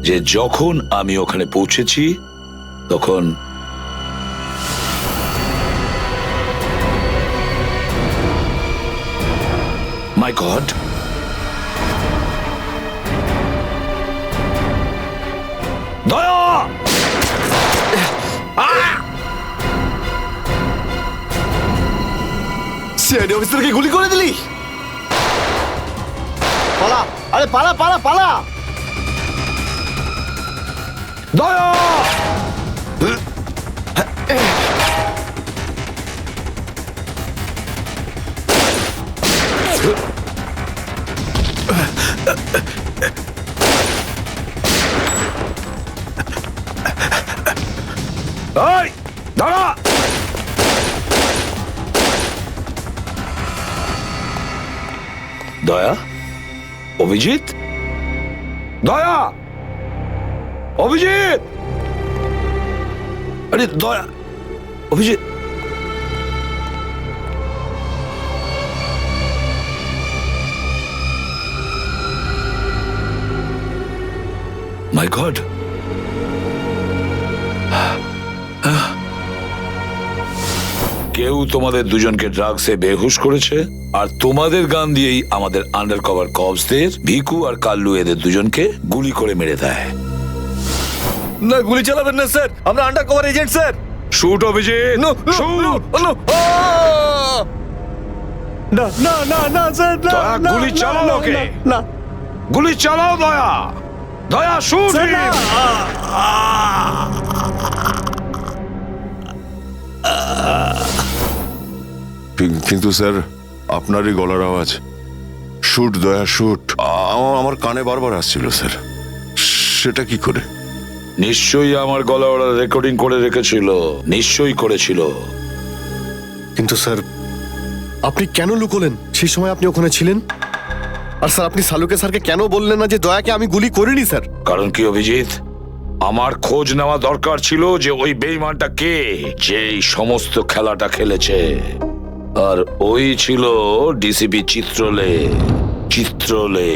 যে যখন আমি ওখানে পৌঁছেছি তখন মাই গড, দয়া, সিআইডি অফিসারকে গুলি করে দিলি? পালা, আরে পালা পালা পালা। দয়া, এই দাঁড়া। দয়া, অভিজিৎ, দয়া, অভিজিৎ, আরে দয়া, অভিজিৎ, মাই গড, কেউ তোমাদের দুজনকে ড্রাগসে বেহুশ করেছে, আর তোমাদের গান দিয়েই আমাদের আন্ডার কভার কপসদের ভিকু আর কাল্লু এদের দুজনকে গুলি করে মেরে দেয়। না, গুলি চালাবেন না স্যার, আমরা under cover agent sir. Shoot Abhijit, shoot. না না না না স্যার, না, দয়া, না, গুলি না, চালাও না, ওকে। না, না গুলি চালাও দয়া, দয়া শুট স্যার, না। কিন্তু স্যার আপনারই গলার আওয়াজ, শুট দয়া শুট, আমার কানে বারবার আসছিল স্যার। সেটা কি করে? নিশ্চয়ই আমার গলা ওরা রেকর্ডিং করে রেখেছিল, নিশ্চয়ই করেছিল। কিন্তু স্যার আপনি কেন লুকোলেন? সেই সময় আপনি ওখানে ছিলেন। আর স্যার, আপনি সালুকে স্যারকে কেন বললেন না যে দয়াকে আমি গুলি করিনি স্যার? কারণ কি অভিজিৎ, আমার খোঁজ নেওয়া দরকার ছিল যে ওই বেঈমানটা কে, যে এই সমস্ত খেলাটা খেলেছে। আর ওই ছিল ডিসিপি চিত্রলে। চিত্রলে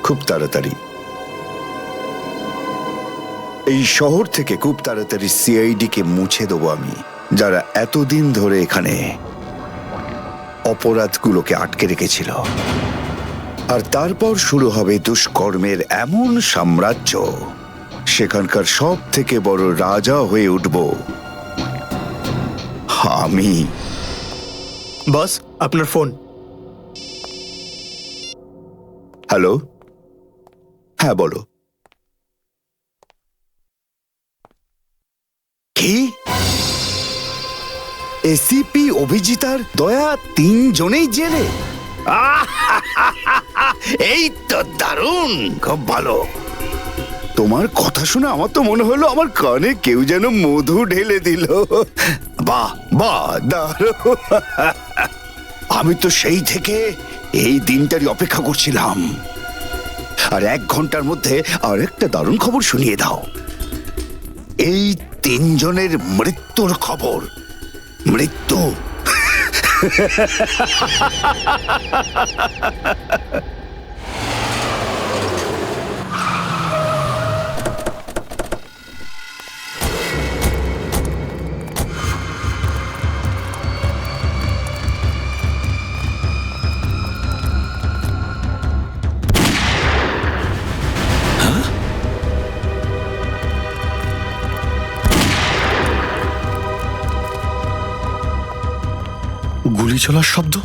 খুব তাড়াতাড়ি এই শহর থেকে খুব তাড়াতাড়ি সিআইডি কে মুছে দেবো আমি, যারা এতদিন ধরে এখানে অপরাধগুলোকে আটকে রেখেছিল। আর তারপর শুরু হবে দুষ্কর্মের এমন সাম্রাজ্য, সেখানকার সব থেকে বড় রাজা হয়ে উঠব আমি। বস, আপনার ফোন। হ্যালো, হ্যাঁ বলো। কি? এসিপি অভিজিতার দয়া 3 জনেই জেলে? এই তো দারুণ, খুব ভালো। তোমার কথা শুনে আমার তো মনে হলো আমার কানে কেউ যেন মধু ঢেলে দিল। বাহ বাহ, দারুণ। আমি তো সেই থেকে এই দিনটারই অপেক্ষা করছিলাম। আর 1 ঘন্টার মধ্যে আরেকটা দারুণ খবর শুনিয়ে দাও। এই 3 জনের মৃত্যুর খবর। মৃত্যু। গুলি চলার শব্দ।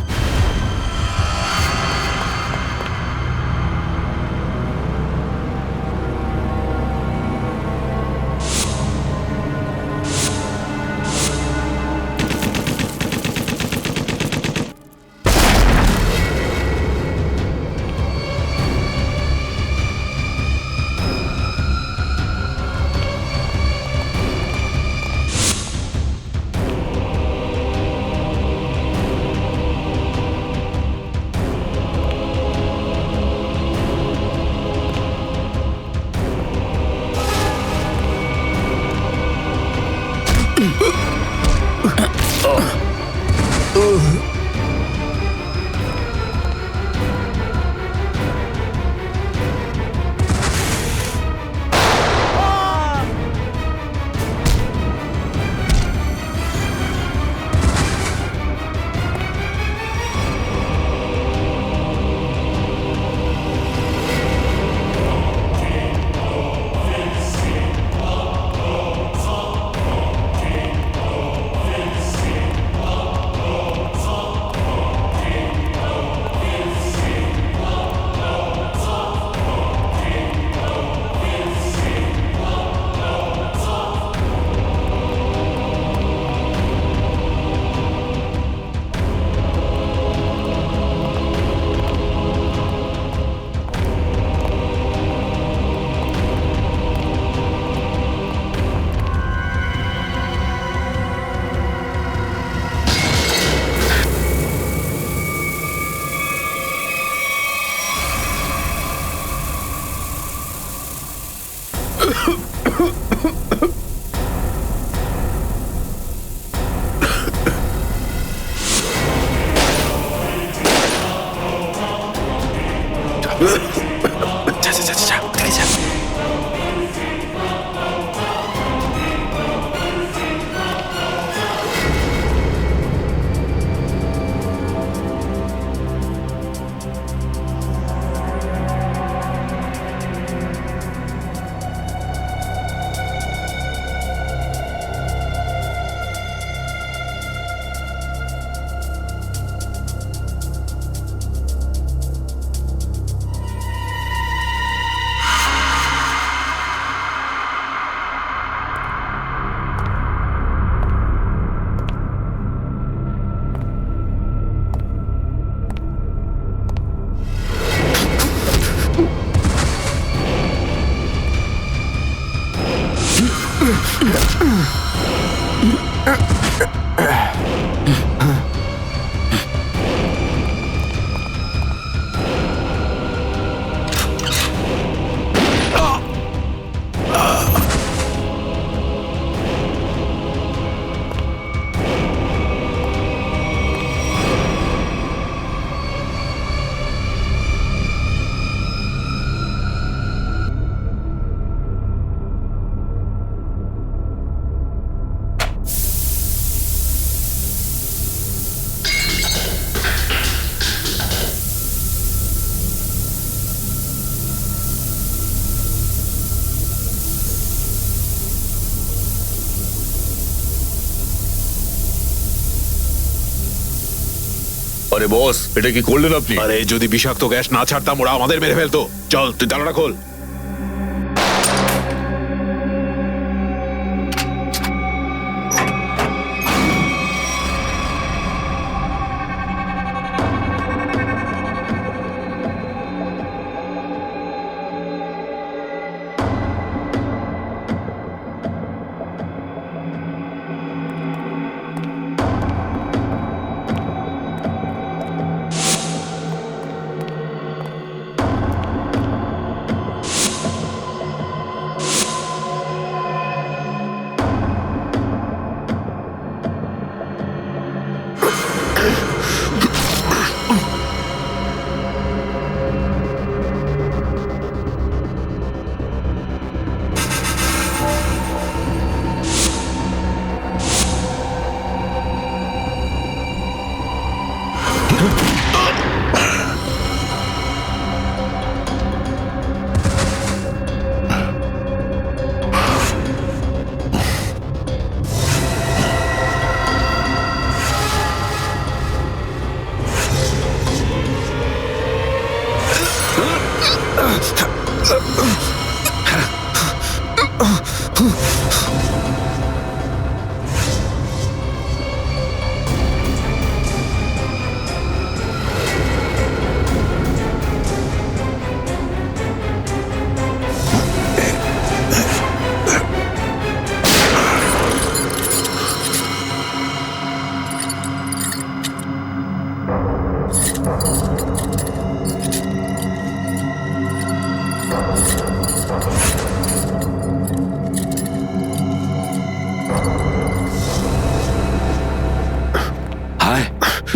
আরে বস, এটা কি করলেন আপনি? আরে যদি বিষাক্ত গ্যাস না ছাড়তাম ওরা আমাদের মেরে ফেলতো। চল তুই জানালা খোল।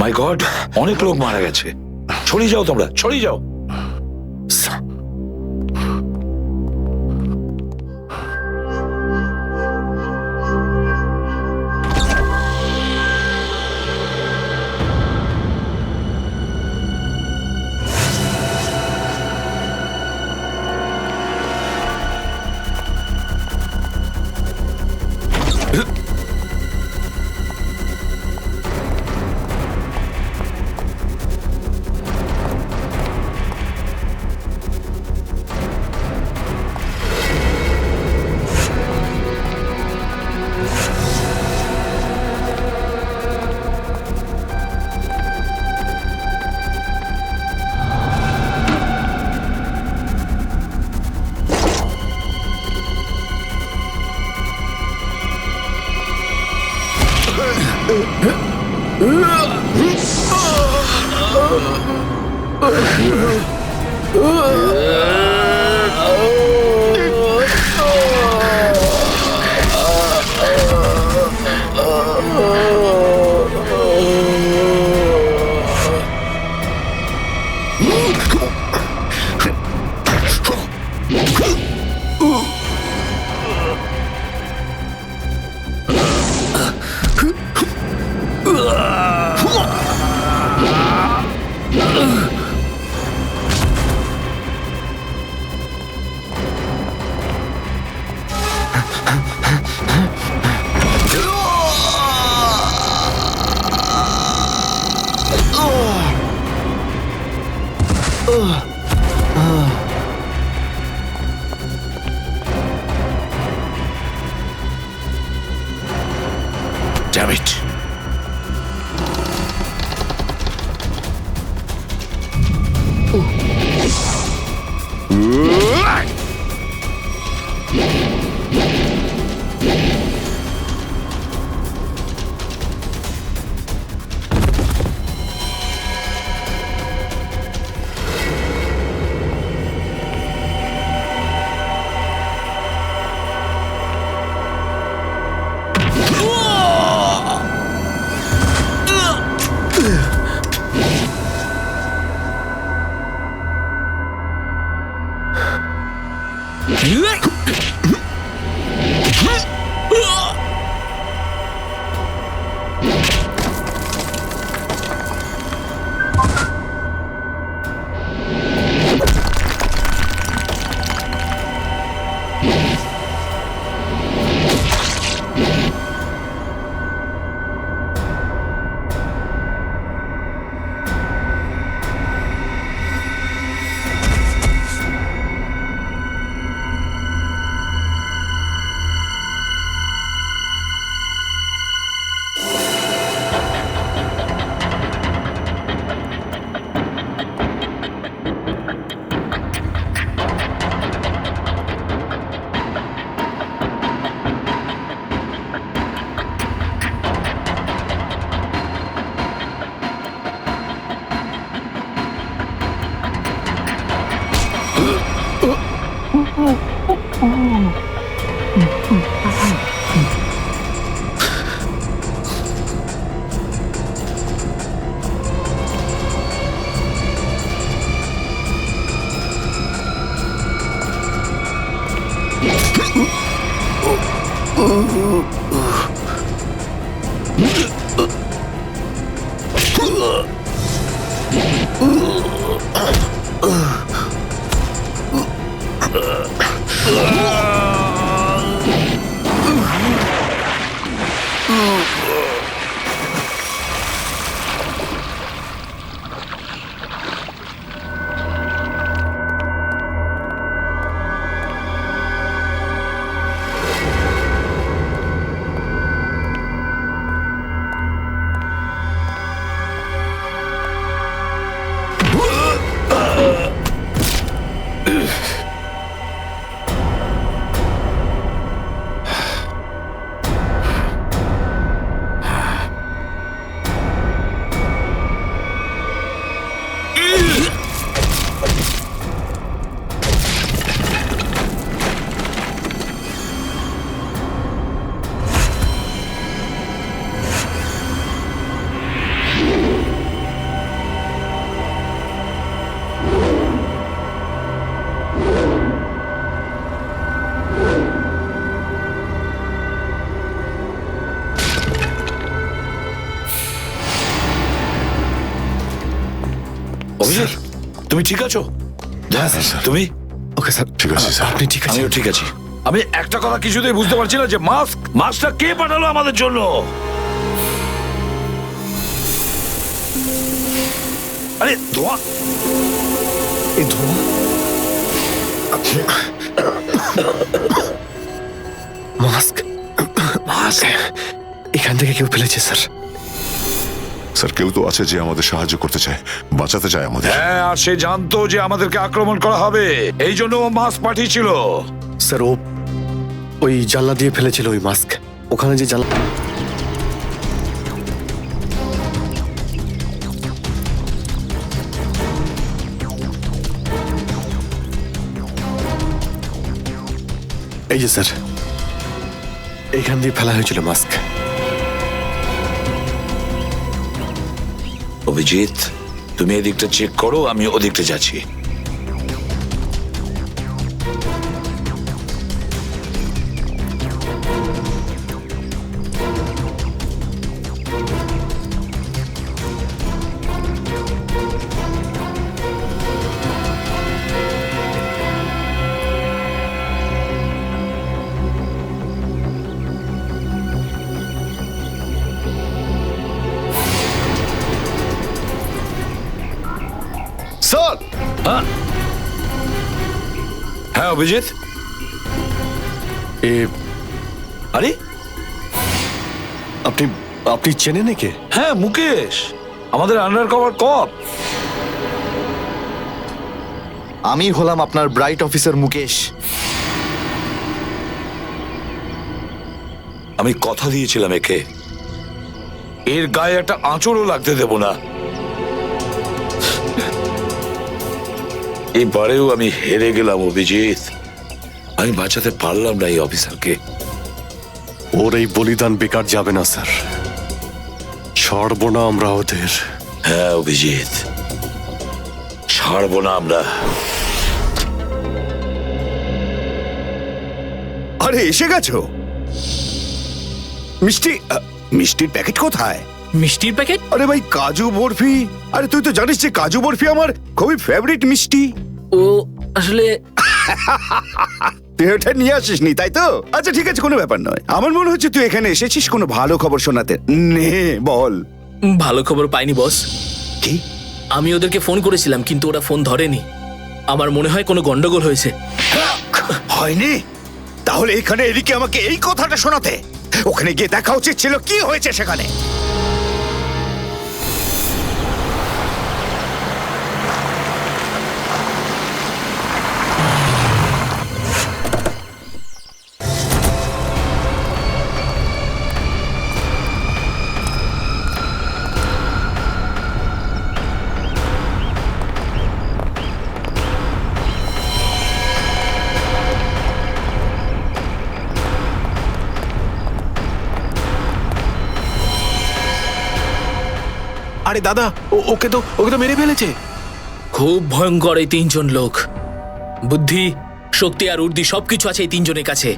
মাই গড, অনেক লোক মারা গেছে। ছড়িয়ে যাও তোমরা, ছড়িয়ে যাও। Damn it. অভিজিৎ, তুমি ঠিক আছো? তুমি? ওকে স্যার, ঠিক আছে স্যার। আপনি ঠিক আছেন? আমিও ঠিক আছি। আমি একটা কথা কিছুতেই বুঝতে পারছি না যে মাস্কটা কে পাঠালো আমাদের জন্য? আরে ধোঁয়া, এই ধোঁয়া মাস্ক এখান থেকে কেউ ফেলেছে স্যার। স্যার, কেউ তো আছে যে আমাদের সাহায্য করতে চায়, বাঁচাতে চায় আমাদের। হ্যাঁ, আর সে জানতো যে আমাদেরকে আক্রমণ করা হবে, এই জন্য ও মাস্ক পাঠিয়েছিল। স্যার, ও ওই জানলা দিয়ে ফেলেছিল ওই মাস্ক। ওখানে যে জানলা, এই যে স্যার, এইখান দিয়ে ফেলা হয়েছিল মাস্ক। অভিজিৎ, তুমি এদিকটা চেক করো, আমি ওদিকটা যাচ্ছি। স্যার, হ্যাঁ অভিজিৎ, আরে আপনি আপনি চেনেন একে? হ্যাঁ, মুকেশ, আমাদের আন্ডার কভার কপ। আমি হলাম আপনার ব্রাইট অফিসার মুকেশ। আমি কথা দিয়েছিলাম একে, এর গায়ে একটা আঁচড়ও লাগতে দেব না। এবারেও আমি হেরে গেলাম অভিজিৎ, আমি বাঁচাতে পারলাম না এই অফিসারকে। ওর এই বলিদান বেকার যাবে না স্যার, ছাড়বো না আমরা ওদের। হ্যাঁ অভিজিৎ, ছাড়বো না আমরা। আরে এসে গেছো? মিষ্টি মিষ্টির প্যাকেট কোথায়? মিষ্টির প্যাকেট? আরে ভাই কাজু বরফি। আরে তুই তো জানিস যে কাজু বরফি আমার খুবই ফেভারিট মিষ্টি। ও আসলে তুই ওটা নিয়ে আসিসনি তাই তো? আচ্ছা ঠিক আছে, কোনো ব্যাপার নয়। আমার মনে হচ্ছে তুই এখানে এসেছিস কোনো ভালো খবর শোনাতে। নে বল। ভালো খবর পাইনি বস। কি? আমি ওদেরকে ফোন করেছিলাম কিন্তু ওরা ফোন ধরেনি। আমার মনে হয় কোনো গন্ডগোল হয়েছে। হয়নি? তাহলে এখানে এদিকে আমাকে এই কথাটা শোনাতে? ওখানে গিয়ে দেখা উচিত ছিল কি হয়েছে সেখানে। আরে দাদা, ওকে তো মেরে ফেলেছে। খুব ভয়ঙ্কর এই তিনজন লোক। বুদ্ধি, শক্তি আর উর্দি সবকিছু আছে এই তিনজনের কাছে।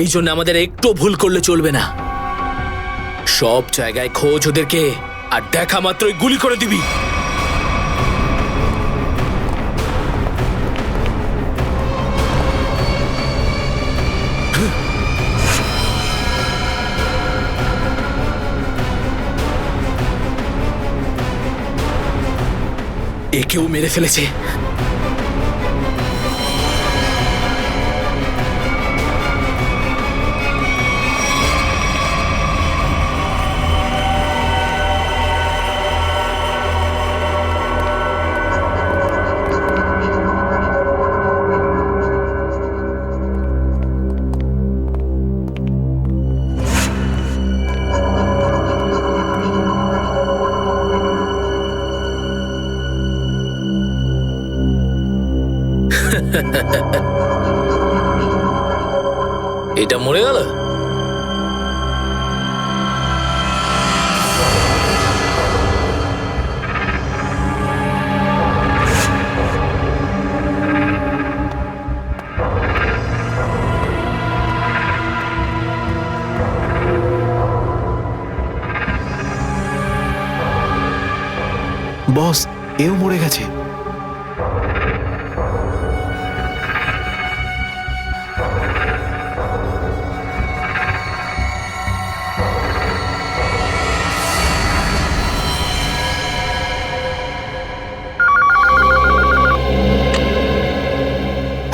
এই জন্য আমাদের একটু ভুল করলে চলবে না। সব জায়গায় খোঁজ ওদেরকে, আর দেখা মাত্রই গুলি করে দিবি। একেও মেরে ফেলেছে। এটা মরে গেল। বস, এও মরে গেছে।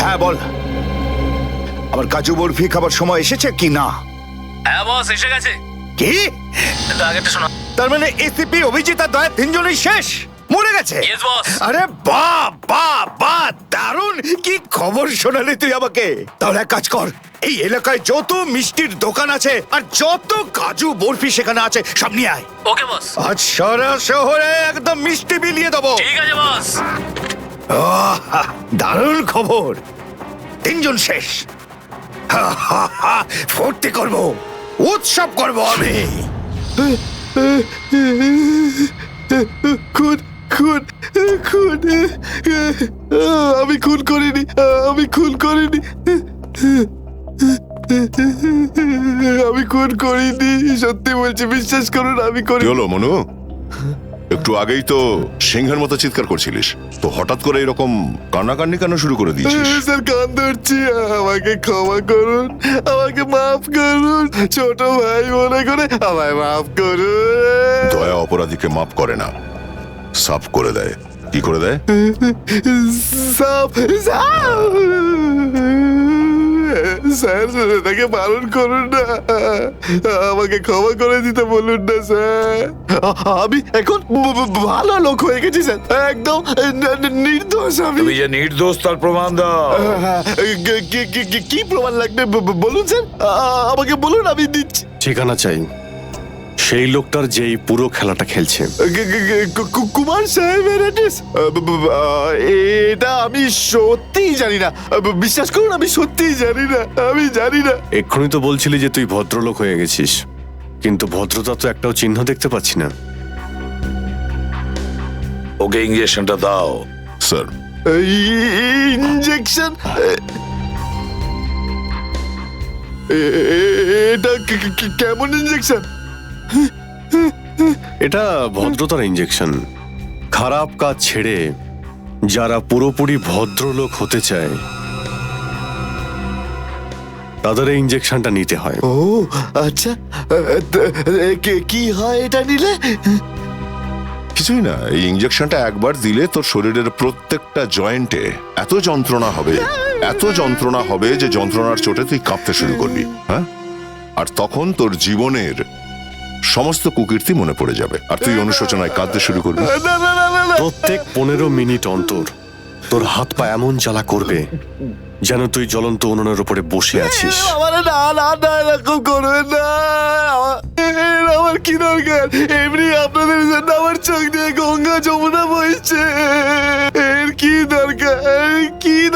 হ্যাঁ বল, আমার কাজু বরফি খাবার সময় এসেছে কি না? হ্যাঁ বস, এসে গেছে। কি? আগেরটা শোনা। তার মানে এসিপি, অভিজিৎ আর দয়া তিনজনই শেষ, মরে গেছে? Yes, boss. আরে বাহ বাহ বাহ, দারুণ! কি খবর শোনালি তুই আমাকে। তাহলে এক কাজ কর, এই এলাকায় যত মিষ্টির দোকান আছে আর যত কাজু বরফি সেখানে আছে সব নিয়ে আয়। ওকে বস। আজ সারা শহরে একদম মিষ্টি বিলিয়ে দেবো। ঠিক আছে বস। দারুণ খবর, তিনজন শেষ। ফুর্তি করব, উৎসব করব আমি। খুন খুন খুন, আমি খুন করিনি, আমি খুন করিনি, আমি খুন করিনি, সত্যি বলছি, বিশ্বাস করুন আমি করি। হলো মনু? একটু আগেই তো সিংহের মতো চিৎকার করছিলিস, তো হঠাৎ করে এরকম কান্নাকান্নি কেন শুরু করে দিয়েছিস? স্যার কান ধরছি, আমাকে ক্ষমা করুন, আমাকে মাফ করুন, ছোট ভাই মনে করে আমায় মাফ করুন। দয়া অপরাধীকে মাফ করে না, সাফ করে দেয়। কি করে দেয়? সাফ সাফ। স্যার তাকে বারণ করুন না, আমাকে ক্ষমা করে দিতে বলুন না স্যার। আমি এখন ভালো লোক হয়ে গেছি স্যার, একদম নির্দোষ আমি। তুমি যে নির্দোষ তার প্রমাণ দাও। কি প্রমাণ লাগবে বলুন স্যার, আমাকে বলুন, আমি দিচ্ছি। ঠিকানা চাই সেই লোকটার যেই পুরো খেলাটা খেলছে। কুমার সাহেবের অ্যাড্রেস? এটা আমি সত্যিই জানি না, বিশ্বাস করুন আমি সত্যিই জানি না, আমি জানি না। এক্ষুনি তো বলছিলি যে তুই ভদ্রলোক হয়ে গেছিস, কিন্তু ভদ্রতা তো একটাও চিহ্ন দেখতে পাচ্ছি না। ওকে ইঞ্জেকশনটা দাও। Sir, injection? এটা কেমন ইঞ্জেকশন? এটা ভদ্রতার ইঞ্জেকশন। খারাপ কাজ ছেড়ে যারা পুরোপুরি ভদ্রলোক হতে চায় তাদের এই ইঞ্জেকশনটা নিতে হয়। ও আচ্ছা, কি হয় এটা নিলে? কিছুই না, এই ইঞ্জেকশনটা একবার দিলে তোর শরীরের প্রত্যেকটা জয়েন্টে এত যন্ত্রণা হবে যে যন্ত্রণার চোটে তুই কাঁপতে শুরু করবি। হ্যাঁ, আর তখন তোর জীবনের সমস্ত কুকীর্তি মনে পড়ে যাবে আর তুই অনুশোচনায় কাঁদতে শুরু করবি। প্রত্যেক 15 মিনিট অন্তর তোর হাত পা এমন জ্বালা করবে যেন তুই জ্বলন্ত উনুনের উপরে বসে আছিস। এরকম করবেন না, আমার কি দরকার? এমনি আপনাদের জন্য আমার চোখ দিয়ে গঙ্গা যমুনা বইছে, এর কি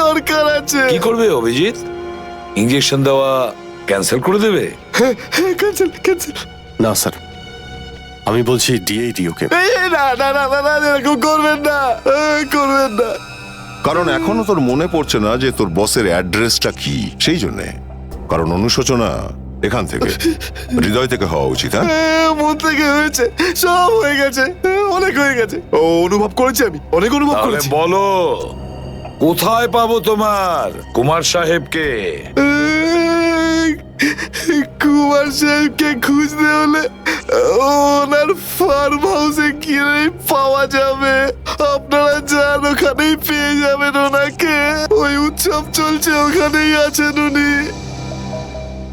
দরকার আছে? কি করবে অভিজিৎ? ইঞ্জেকশন দেওয়া ক্যান্সেল করে দেবে? ক্যান্সেল। না স্যার, আমি বলছি দিয়েই দিই ওকে। না, এরকম করবেন না। কারণ এখনো তোর মনে পড়ছে না যে তোর বসের অ্যাড্রেসটা কি, সেই জন্যে। কারণ অনুশোচনা এখান থেকে, হৃদয় থেকে হওয়া উচিত। মন থেকে হয়েছে, সব হয়ে গেছে, অনেক হয়ে গেছে। অনুভব করেছি, আমি অনেক অনুভব করেছি। বলো, কোথায় পাবো তোমার কুমার সাহেবকে? কুমার সাহেবকে খুঁজতে হলে ওনার ফার্ম হাউসে গিয়ে পাওয়া যাবে। আপনারা যান, ওখানেই পেয়ে যাবেন ওনাকে। ওই উৎসব চলছে, ওখানেই আছেন উনি।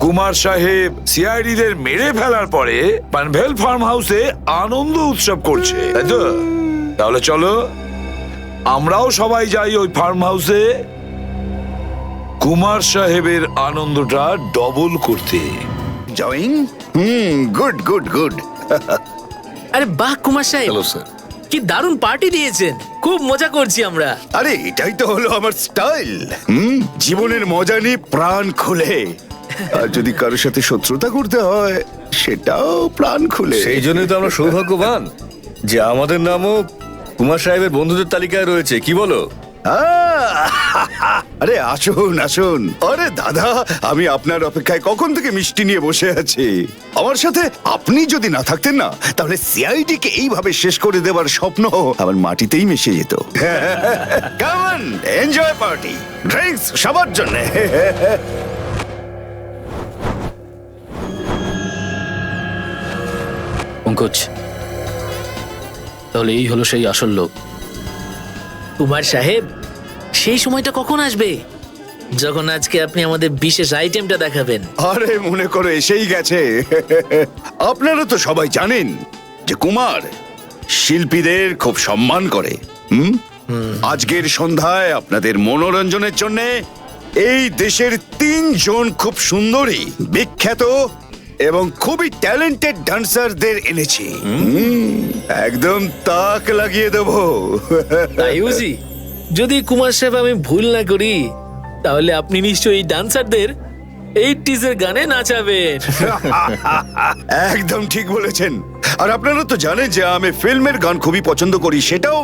কুমার সাহেব সিআইডিদের মেরে ফেলার পরে পানভেল ফার্ম হাউসে আনন্দ উৎসব করছে, তাই তো? তাহলে চলো আমরাও সবাই যাই ওই ফার্ম হাউসে কুমার সাহেবের আনন্দটা ডবল করতে। জয়িং, গুড। আরে বাহ কুমার সাহেব, হ্যালো স্যার। কি দারুণ পার্টি দিয়েছেন, খুব মজা করছি আমরা। আরে এটাই তো হলো আমার স্টাইল। জীবনের মজা নিয়ে প্রাণ খুলে, আর যদি কারোর সাথে শত্রুতা করতে হয় সেটাও প্রাণ খুলে। সেই জন্যই তো আমরা সৌভাগ্যবান যে আমাদের নামও কুমার সাহেবের বন্ধুদের তালিকায় রয়েছে, কি বলো? আরে আসুন। আরে দাদা, আমি আপনার অপেক্ষায় কখন থেকে মিষ্টি নিয়ে বসে আছি। আমার সাথে আপনি যদি না থাকতেন না, তাহলে সিআইডি কে এইভাবে শেষ করে দেবার স্বপ্ন আমার মাটিতেই মিশে যেত। Come on, enjoy party, drinks সবার জন্য। পঙ্কজ, তাহলে এই হলো সেই আসল লোক। কুমার সাহেব, সেই সময়টা কখন আসবে যখন আজকে আপনি আমাদের বিশেষ আইটেমটা দেখাবেন? আরে মনে করো এসেই গেছে। আপনারা তো সবাই জানেন যে কুমার শিল্পীদের খুব সম্মান করে। আজকের সন্ধ্যায় আপনাদের মনোরঞ্জনের জন্য এই দেশের 3 জন খুব সুন্দরী, বিখ্যাত এবং খুবই ট্যালেন্টেড ডান্সারদের এনেছি। একদম তাক লাগিয়ে দেবো। তাই বুঝি? যদি কুমার সাহেব আমি ভুল না করি, তাহলে আপনি নিশ্চয়ই এই ডান্সারদের 80s এর গানে নাচাবেন। একদম ঠিক বলেছেন। আর আপনারা তো জানেন যে আমি ফিল্মের গান খুবই পছন্দ করি, সেটাও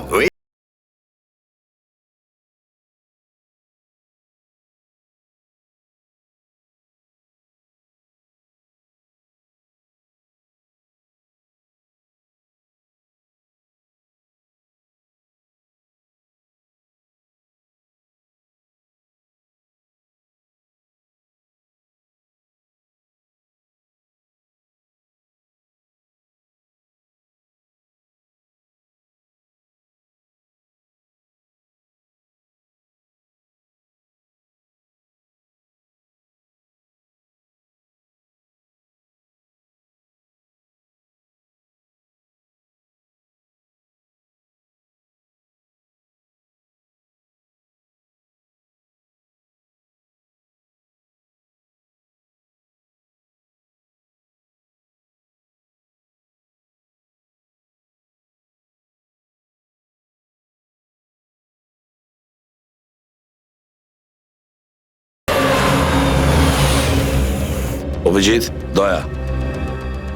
অভিজিৎ, দয়া,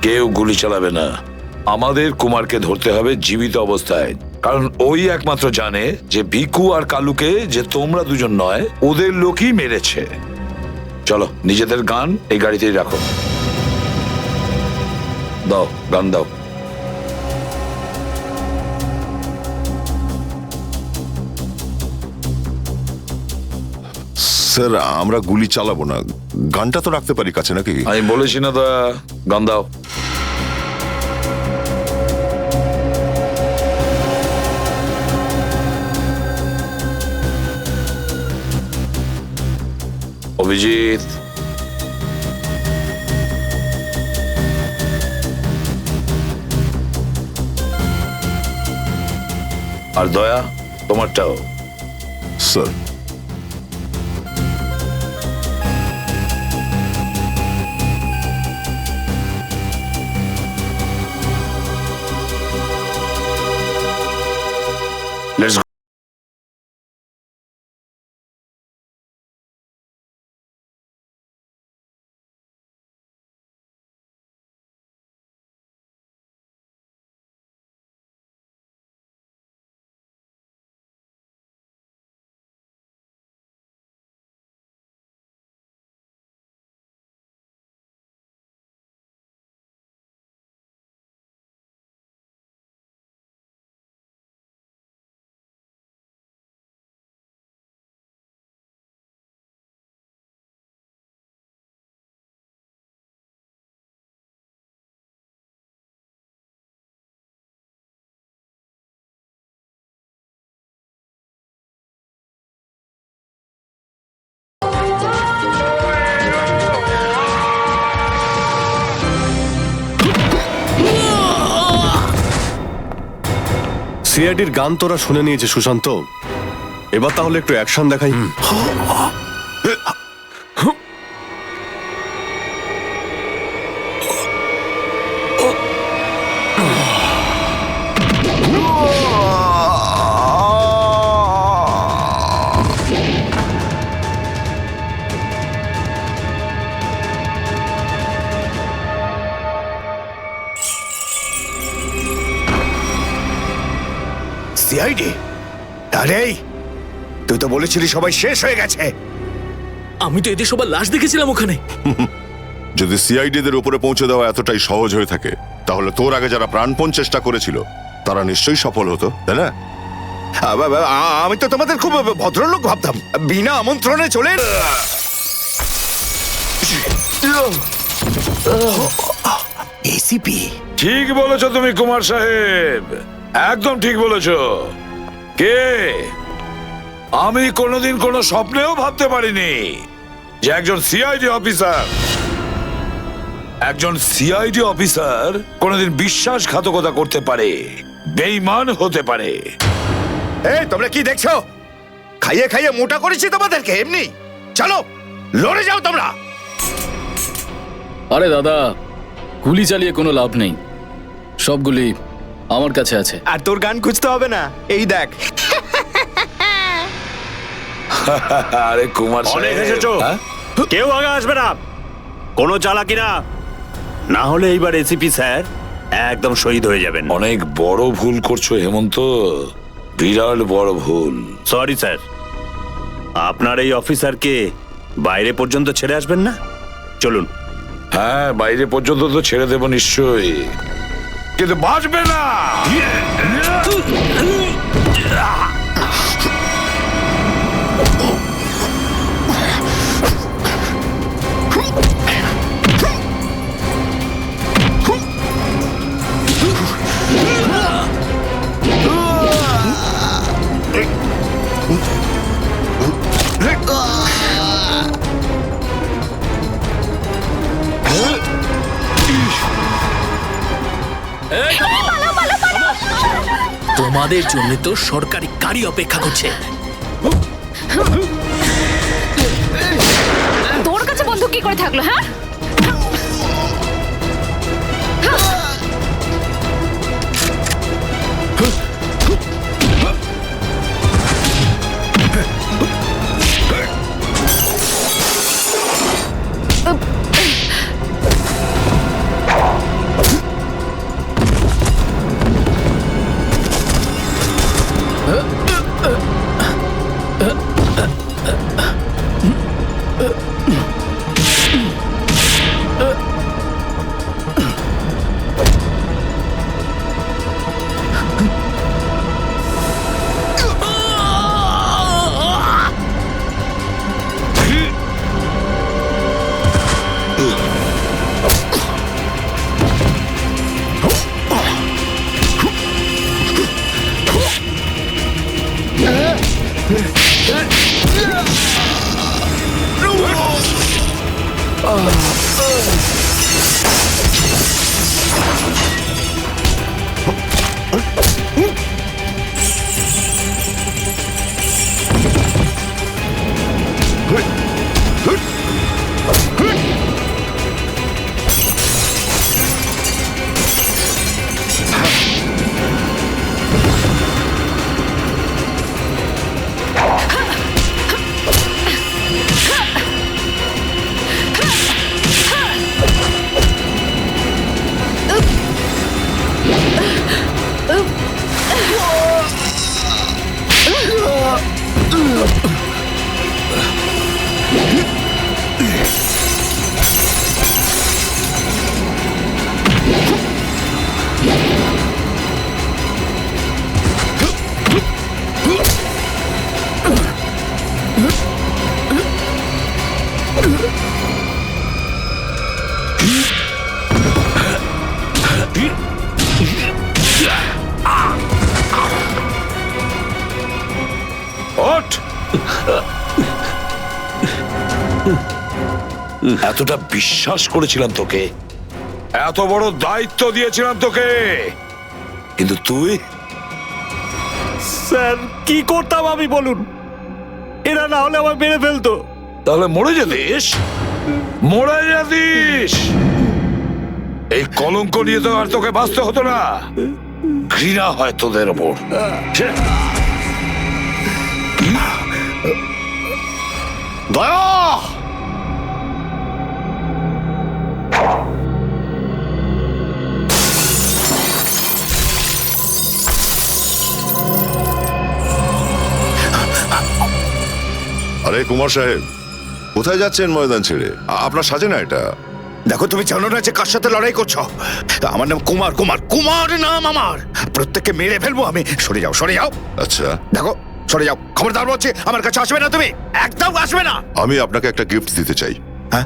কেউ গুলি চালাবে না। আমাদের কুমারকে ধরতে হবে জীবিত অবস্থায়, কারণ ওই একমাত্র জানে যে ভিকু আর কালুকে যে তোমরা দুজন নয়, ওদের লোকই মেরেছে। চলো, নিজেদের গান এই গাড়িতেই রাখো। দাও, গান দাও। স্যার আমরা গুলি চালাবো না, গানটা তো রাখতে পারি কাছে নাকি? আমি বলেছি না দয়া, গান দাও। অভিজিৎ, আর দয়া তোমারটাও। Sir let's go. সিআইডির গান তোরা শুনে নিয়েছে সুশান্ত, এবার তাহলে একটু অ্যাকশন দেখাই। সিআইডি? আরে তুই তো বলেছিলি সবাই শেষ হয়ে গেছে। আমি তো এদের সবার লাশ দেখেছিলাম ওখানে। যদি সিআইডিদের উপরে পৌঁছে দেওয়া এতটাই সহজ হয়ে থাকে, তাহলে তোর আগে যারা প্রাণপণ চেষ্টা করেছিল তারা নিশ্চয়ই সফল হতো, তাই না? আমি তো তোমাদের খুব ভদ্রলোক ভাবতাম, বিনা আমন্ত্রণে চলে এসিপি। ঠিক বলেছো তুমি কুমার সাহেব, একদম ঠিক বলেছো। কে? আমি কোনোদিন কোনো স্বপ্নেও ভাবতে পারিনি যে একজন সিআইডি অফিসার কোনোদিন বিশ্বাসঘাতকতা করতে পারে, বেঈমান হতে পারে। এই তোমরা কি দেখছো? খাইয়ে খাইয়ে মোটা করেছি তোমাদেরকে এমনি। চলো লড়ে যাও তোমরা। আরে দাদা, গুলি চালিয়ে কোনো লাভ নেই, সবগুলি আমার কাছে আছে। আর তোর গান খুঁজতে হবে না, এই দেখ। আরে কুমার অনেক সাহেব, এসেছো, হ্যাঁ? কেউ আগে আসবে না, কোনো চালাকি না, না হলে এইবার এসিপি স্যার একদম শহীদ হয়ে যাবেন। অনেক বড় ভুল করছো হেমন্ত, বিরাট বড় ভুল। সরি স্যার, আপনার এই অফিসারকে বাইরে পর্যন্ত ছেড়ে আসবেন না? চলুন। হ্যাঁ, বাইরে পর্যন্ত তো ছেড়ে দেব নিশ্চয়ই, কিন্তু বাঁচবে না। তোমাদের জন্য তো সরকারি গাড়ি অপেক্ষা করছে। তোর কাছে বন্ধু কি করে থাকলো? হ্যাঁ, ওঠ! এতটা বিশ্বাস করেছিলাম তোকে, এত বড় দায়িত্ব দিয়েছিলাম তোকে, কিন্তু তুই স্যার কি করতাম আমি বলুন, এরা না হলে আমার মেরে ফেলতো। তাহলে মরে যেতিস, মরে যেতিস। এই কলঙ্ক নিয়ে তো আর তোকে বাঁচতে হতো না। ঘৃণা হয় তোদের ওপর। দয়া! আরে কুমার সাহেব, কোথায় যাচ্ছেন ময়দান ছেড়ে? আপনার সাজে না এটা। দেখো, তুমি জানো না যে কার সাথে লড়াই করছো? আমার নাম কুমার, কুমার, কুমার নাম আমার। প্রত্যেককে মেরে ফেলবো আমি। সরে যাও, সরে যাও। আচ্ছা, দেখো, সরে যাও। খবরদার বলছি, আমার কাছে আসবে না তুমি, একদম আসবে না। আমি আপনাকে একটা গিফট দিতে চাই। হ্যাঁ?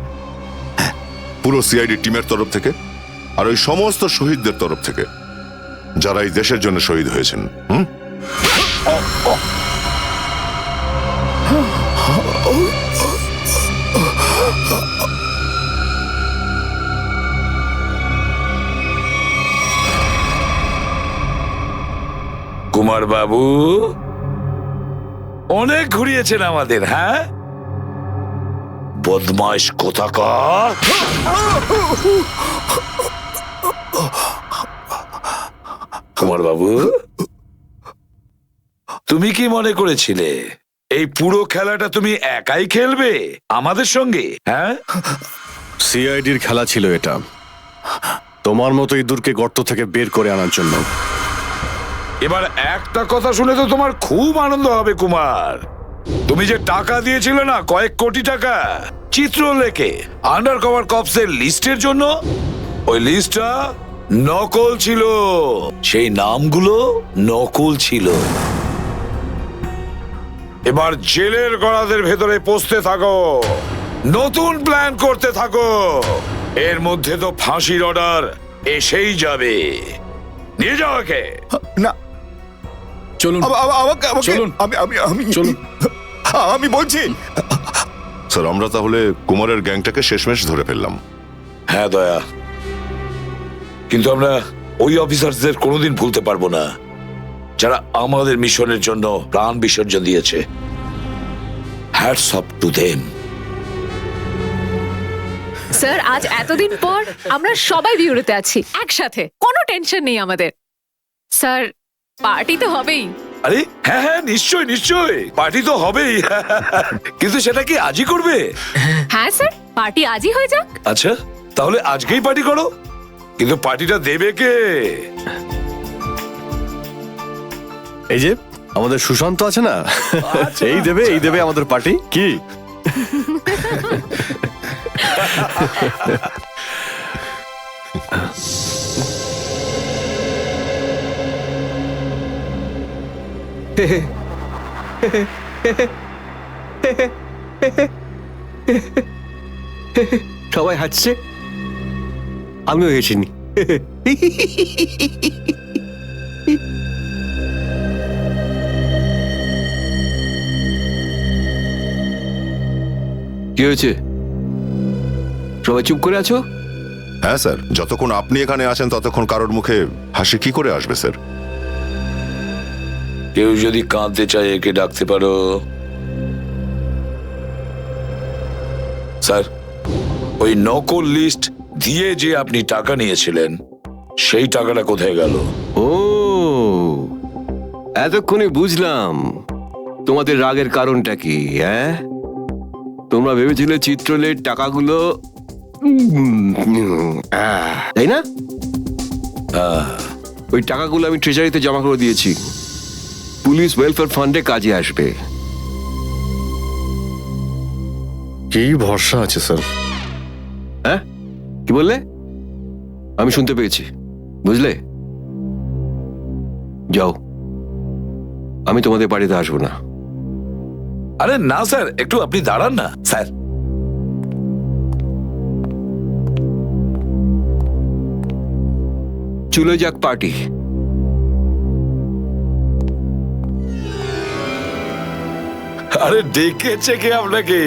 পুরো সিআইডি টিমের তরফ থেকে আর ওই সমস্ত শহীদদের তরফ থেকে যারা এই দেশের জন্য শহীদ হয়েছেন। কুমার বাবু অনেক ঘুরিয়েছেন আমাদের, হ্যাঁ? বদমাইশ কোথাকার। কুমার বাবু, তুমি কি মনে করেছিলে এই পুরো খেলাটা তুমি একাই খেলবে আমাদের সঙ্গে? হ্যাঁ, সিআইডির খেলা ছিল এটা, তোমার মতো ইঁদুরকে গর্ত থেকে বের করে আনার জন্য। এবার একটা কথা শুনে তো তোমার খুব আনন্দ হবে কুমার। তুমি যে টাকা দিয়েছিলে না, কয়েক কোটি টাকা, চিত্রলেখে আন্ডার কভার কপসের লিস্টের জন্য, ওই লিস্টটা নকল ছিল। সেই নামগুলো নকল ছিল। এবার জেলের গড়াদের ভেতরে পৌঁছতে থাকো, নতুন প্ল্যান করতে থাকো। এর মধ্যে তো ফাঁসির অর্ডার এসেই যাবে। নিয়ে যাও একে। না, চলুন চলুন, চলুন, আমি বলছি। স্যার, আমরা তাহলে কুমারের গ্যাংটাকে শেষমেশ ধরে ফেললাম। হ্যাঁ দয়া, কিন্তু আমরা ওই অফিসারদের কোনোদিন ভুলতে পারবো না যারা আমাদের মিশনের জন্য প্রাণ বিসর্জন দিয়েছে। Hats off to them. Sir, আজ এতদিন পর আমরা সবাই বিউরোতে আছি একসাথে, কোনো টেনশন নেই আমাদের। স্যার, পার্টি তো হবেই। আরে হ্যাঁ হ্যাঁ, নিশ্চয় নিশ্চয়, পার্টি তো হবেই। কিন্তু সেটা কি আজই করবে? হ্যাঁ স্যার, পার্টি আজই হয়ে যাক। আচ্ছা, তাহলে আজকেই পার্টি করো, কিন্তু পার্টিটা দেবে কে? এই যে আমাদের সুশান্ত আছে না, এই দেবে আমাদের পার্টি। কি সবাই হাসছে, আমিও হেসিনি। কি হয়েছে? সবাই চুপ করে আছো? হ্যাঁ স্যার, যতক্ষণ আপনি এখানে আছেন ততক্ষণ কারোর মুখে হাসি কি করে আসবে স্যার? কেউ যদি কাঁদতে চায় একে ডাকতে পারো। স্যার, ওই নকল লিস্ট দিয়ে যে আপনি টাকা নিয়েছিলেন সেই টাকাটা কোথায় গেল? ও, এতক্ষণে বুঝলাম তোমাদের রাগের কারণটা কি। হ্যাঁ, তোমরা ভেবেছিলে চিত্রলের টাকাগুলো তাই না? ওই টাকাগুলো আমি ট্রেজারিতে জমা করে দিয়েছি, পুলিশ ওয়েলফেয়ার ফান্ডে কাজে আসবে। কি ভরসা আছে স্যার? হ্যাঁ, কি বললে? আমি শুনতে পেয়েছি, বুঝলে? যাও, আমি তোমাদের বাড়িতে আসবো না। আরে না স্যার, একটু আপনি দাঁড়ান না স্যার। চলে যাক পার্টি। আরে ডেকেছে কে আপনাকে?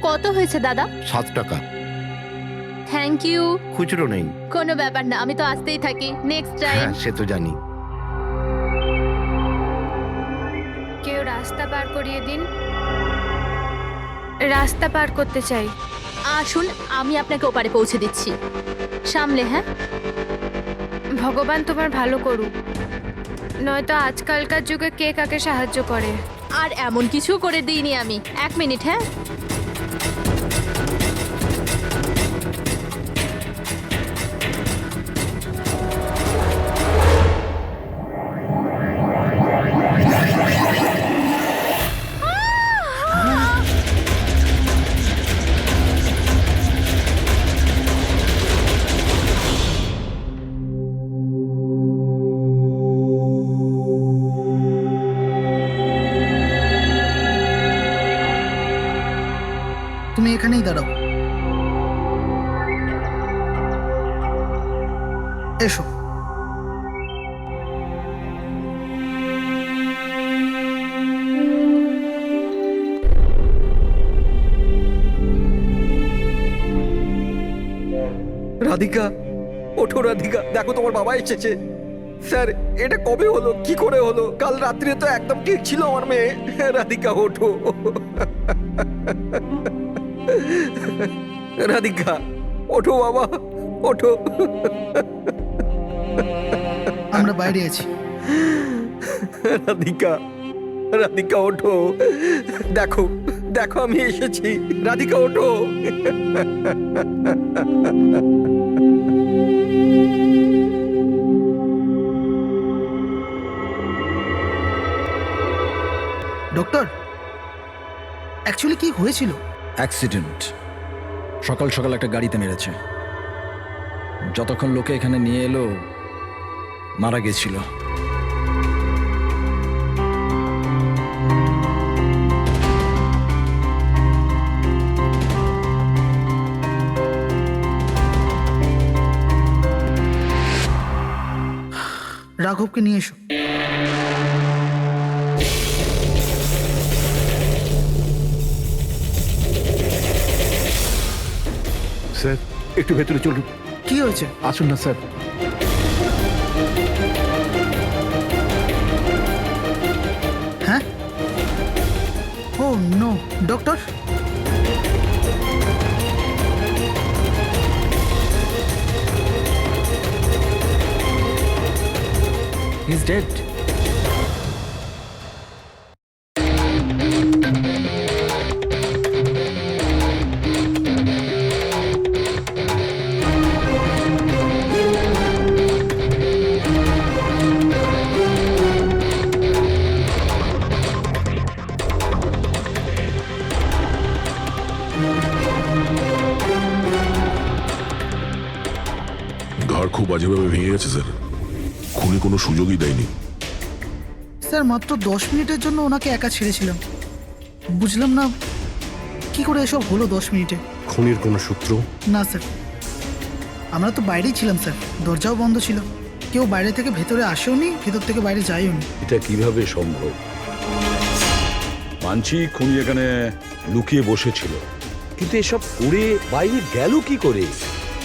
কত হয়েছে দাদা? 7 টাকা। Thank you. খুচরো নেই। কোনো ব্যাপার না, আমি তো আসতেই থাকি। Next time. হ্যাঁ, সে তো জানি। কেউ রাস্তা পার করিয়ে দিন, রাস্তা পার করতে চাই। আসুন, আমি আপনাকে ওপারে পৌঁছে দিচ্ছি। সামলে। হ্যাঁ, ভগবান তোমার ভালো করুক, নয়তো আজকালকার যুগে কে কাকে সাহায্য করে। আর এমন কিছু করে দিইনি আমি। 1 মিনিট। হ্যাঁ, তুমি এখানেই দাঁড়াও। এসো। রাধিকা, ওঠো রাধিকা, দেখো তোমার বাবা এসেছে। স্যার, এটা কবে হলো, কি করে হলো? কাল রাত্রে তো একদম ঠিক ছিল আমার মেয়ে। রাধিকা ওঠো। রাধিকা ওঠো বাবা, ওঠো। আমরা বাইরে আছি। রাধিকা, রাধিকা ওঠো, দেখো দেখো আমি এসেছি। রাধিকা ওঠো। ডক্টর, অ্যাকচুয়ালি কি হয়েছিল? অ্যাক্সিডেন্ট। সকাল সকাল একটা গাড়িতে মেরেছে। যতক্ষণ লোকে এখানে নিয়ে এলো মারা গেছিল। রাঘবকে নিয়ে এসো। স্যার, একটু ভেতরে চলুন। কি হয়েছে? আসুন না স্যার। হ্যাঁ? ও নো, ডক্টর। He's dead. খুব বাজেভাবে ভেঙে গেছে স্যার। খুনি কোনো সুযোগই দেয়নি। স্যার মাত্র 10 মিনিটের জন্য ওনাকে একা ছেড়েছিলাম। বুঝলাম না কি করে এসব হলো 10 মিনিটে। খুনির কোনো সূত্র? না স্যার, আমরা তো বাইরেই ছিলাম স্যার, দরজাও বন্ধ ছিল। কেউ বাইরে থেকে ভেতরে আসেও নি, ভেতর থেকে বাইরে যায়ও নি। এটা কিভাবে সম্ভব? মানছি খুনি এখানে লুকিয়ে বসেছিল, কিন্তু এসব করে বাইরে গেল কি করে,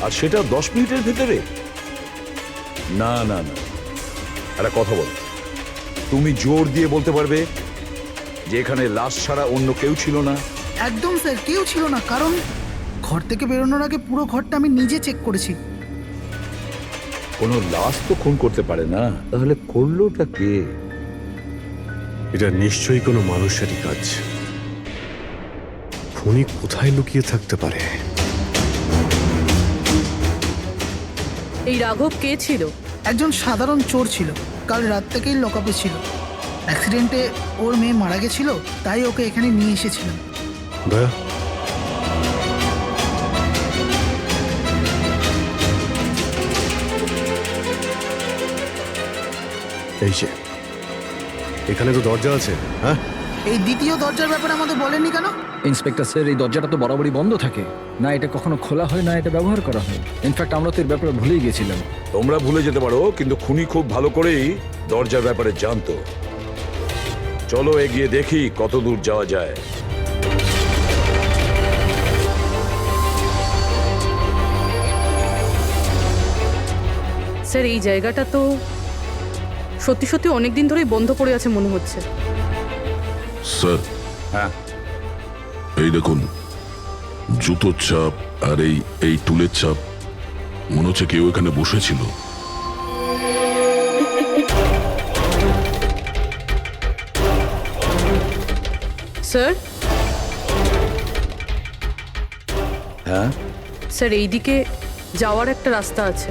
আর সেটা 10 মিনিটের ভেতরে? না না না, একটা কথা বল, তুমি জোর দিয়ে বলতে পারবে যে এখানে লাশ ছাড়া অন্য কেউ ছিল না? একদম স্যার, কেউ ছিল না, কারণ ঘর থেকে বেরোনোর আগে পুরো ঘরটা আমি নিজে চেক করেছি। কোনো লাশ তো খুন করতে পারে না, তাহলে করলোটা কে? এটা নিশ্চয়ই কোনো মানুষেরই কাজ। খুনি কোথায় লুকিয়ে থাকতে পারে? এই রাঘব কে ছিল? একজন সাধারণ চোর ছিল, কাল রাত থেকেই লকআপে ছিল। অ্যাক্সিডেন্টে ওর মেয়ে মারা গেছিল, তাই ওকে এখানে নিয়ে এসেছিলাম। দয়া, এই যে এখানে তো দরজা আছে। হ্যাঁ, এই দ্বিতীয় দরজার ব্যাপারে আমাদের বলেননি কেন? ইন্সপেক্টর স্যার, এই দরজাটা তো বরাবরই বন্ধ থাকে, না এটা কখনো খোলা হয় না এটা ব্যবহার করা হয়। ইনফ্যাক্ট আমরা তো এর ব্যাপারে ভুলেই গেছিলাম। তোমরা ভুলে যেতে পারো, কিন্তু খুনি খুব ভালো করেই দরজার ব্যাপারে জানতো। চলো এগিয়ে দেখি কত দূর যাওয়া যায়। স্যার এই জায়গাটা তো সত্যি সত্যি অনেকদিন ধরেই বন্ধ পড়ে আছে মনে হচ্ছে। স্যার, হ্যাঁ এই দেখুন, জুতোর চাপ আর এই টুলের চাপ, মনে হচ্ছে কেউ এখানে বসেছিল। স্যার, হ্যাঁ স্যার এইদিকে যাওয়ার একটা রাস্তা আছে।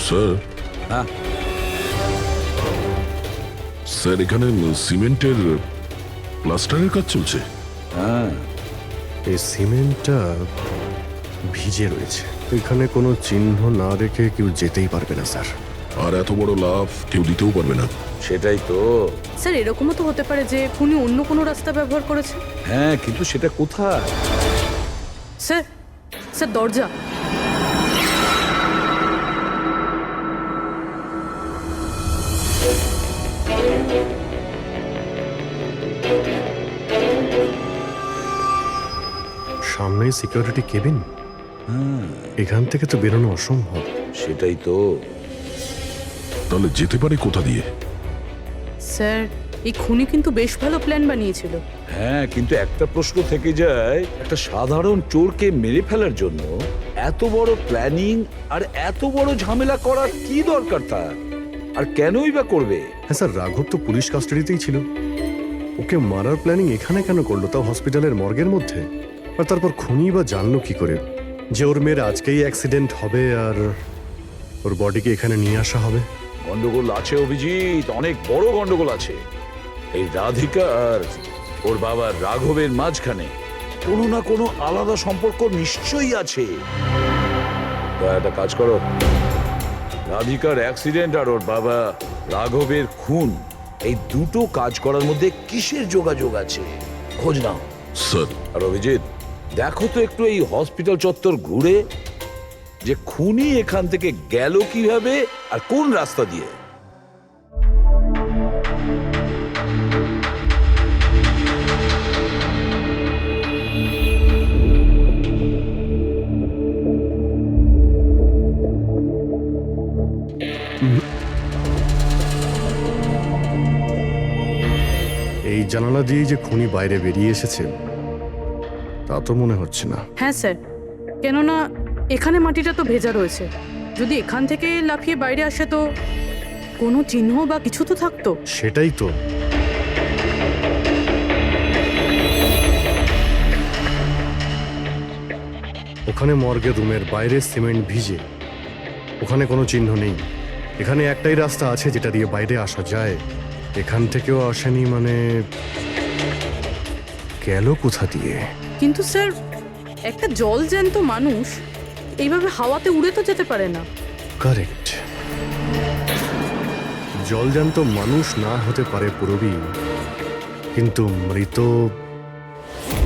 স্যার, হ্যাঁ স্যার এখানে সিমেন্টের প্লাস্টারের কাজ চলছে। হ্যাঁ, এই সিমেন্টটা ভিজে রয়েছে, এখানে কোনো চিহ্ন না রেখে কেউ যেতেই পারবে না স্যার। আর এত বড় লাভ কেউ দিতেও পারবে না। সেটাই তো। স্যার এরকমও তো হতে পারে যে খুনি অন্য কোনো রাস্তা ব্যবহার করেছে। হ্যাঁ, কিন্তু সেটা কোথায়? স্যার, স্যার দরজা। সামনেই সিকিউরিটি কেবিন, এখান থেকে তো বেরোনো অসম্ভব। সেটাই তো। তাহলে যেতে পারে কোথা দিয়ে? স্যার এই খুনি কিন্তু বেশ ভালো প্ল্যান বানিয়েছিল। হ্যাঁ, কিন্তু একটা প্রশ্ন থেকে যায়, একটা সাধারণ চোরকে মেরে ফেলার জন্য এত বড় প্ল্যানিং আর এত বড় ঝামেলা করার কি দরকার তার? আর কেনই বা করবে? হ্যাঁ স্যার, রাঘব তো পুলিশ কাস্টাডিতেই ছিল, ওকে মারার প্ল্যানিং এখানে কেন করলো, তাও হসপিটালের মর্গের মধ্যে? আর তারপর খুনি বা জানলো কি করে যে ওর মেয়ের আজকেই অ্যাক্সিডেন্ট হবে আর ওর বডিকে এখানে নিয়ে আসা হবে? গন্ডগোল আছে অভিজিৎ, অনেক বড় গন্ডগোল আছে। এই রাধিকা আর ওর বাবা রাঘবের মাঝখানে কোনো না কোনো আলাদা সম্পর্ক নিশ্চয়ই আছে। তা একটা কাজ করো, রাধিকার অ্যাক্সিডেন্ট আর ওর বাবা রাঘবের খুন, এই দুটো কাজ করার মধ্যে কিসের যোগাযোগ আছে খোঁজ নাও। স্যার, আর অভিজিৎ দেখো তো একটু এই হসপিটাল চত্বর ঘুরে যে খুনি এখান থেকে গেল কিভাবে আর কোন রাস্তা দিয়ে। এই জানালা দিয়ে যে খুনি বাইরে বেরিয়ে এসেছে তা তো মনে হচ্ছে না। হ্যাঁ স্যার, কেননা এখানে মাটিটা তো ভেজা রয়েছে, যদি এখান থেকে লাফিয়ে বাইরে আসে তো কোনো চিহ্ন বা কিছু তো থাকতো। সেটাই তো। ওখানে মর্গের রুমের বাইরে সিমেন্ট ভিজে, ওখানে কোনো চিহ্ন নেই। এখানে একটাই রাস্তা আছে যেটা দিয়ে বাইরে আসা যায়, এখান থেকেও আসেনি, মানে গেল কোথা দিয়ে? কিন্তু স্যার, একটা জলজ্যান্ত মানুষ এইভাবে হাওয়াতে উড়ে তো যেতে পারে না। কারেক্ট। জলজান্ত মানুষ না হতে পারে পুরবী, কিন্তু মৃত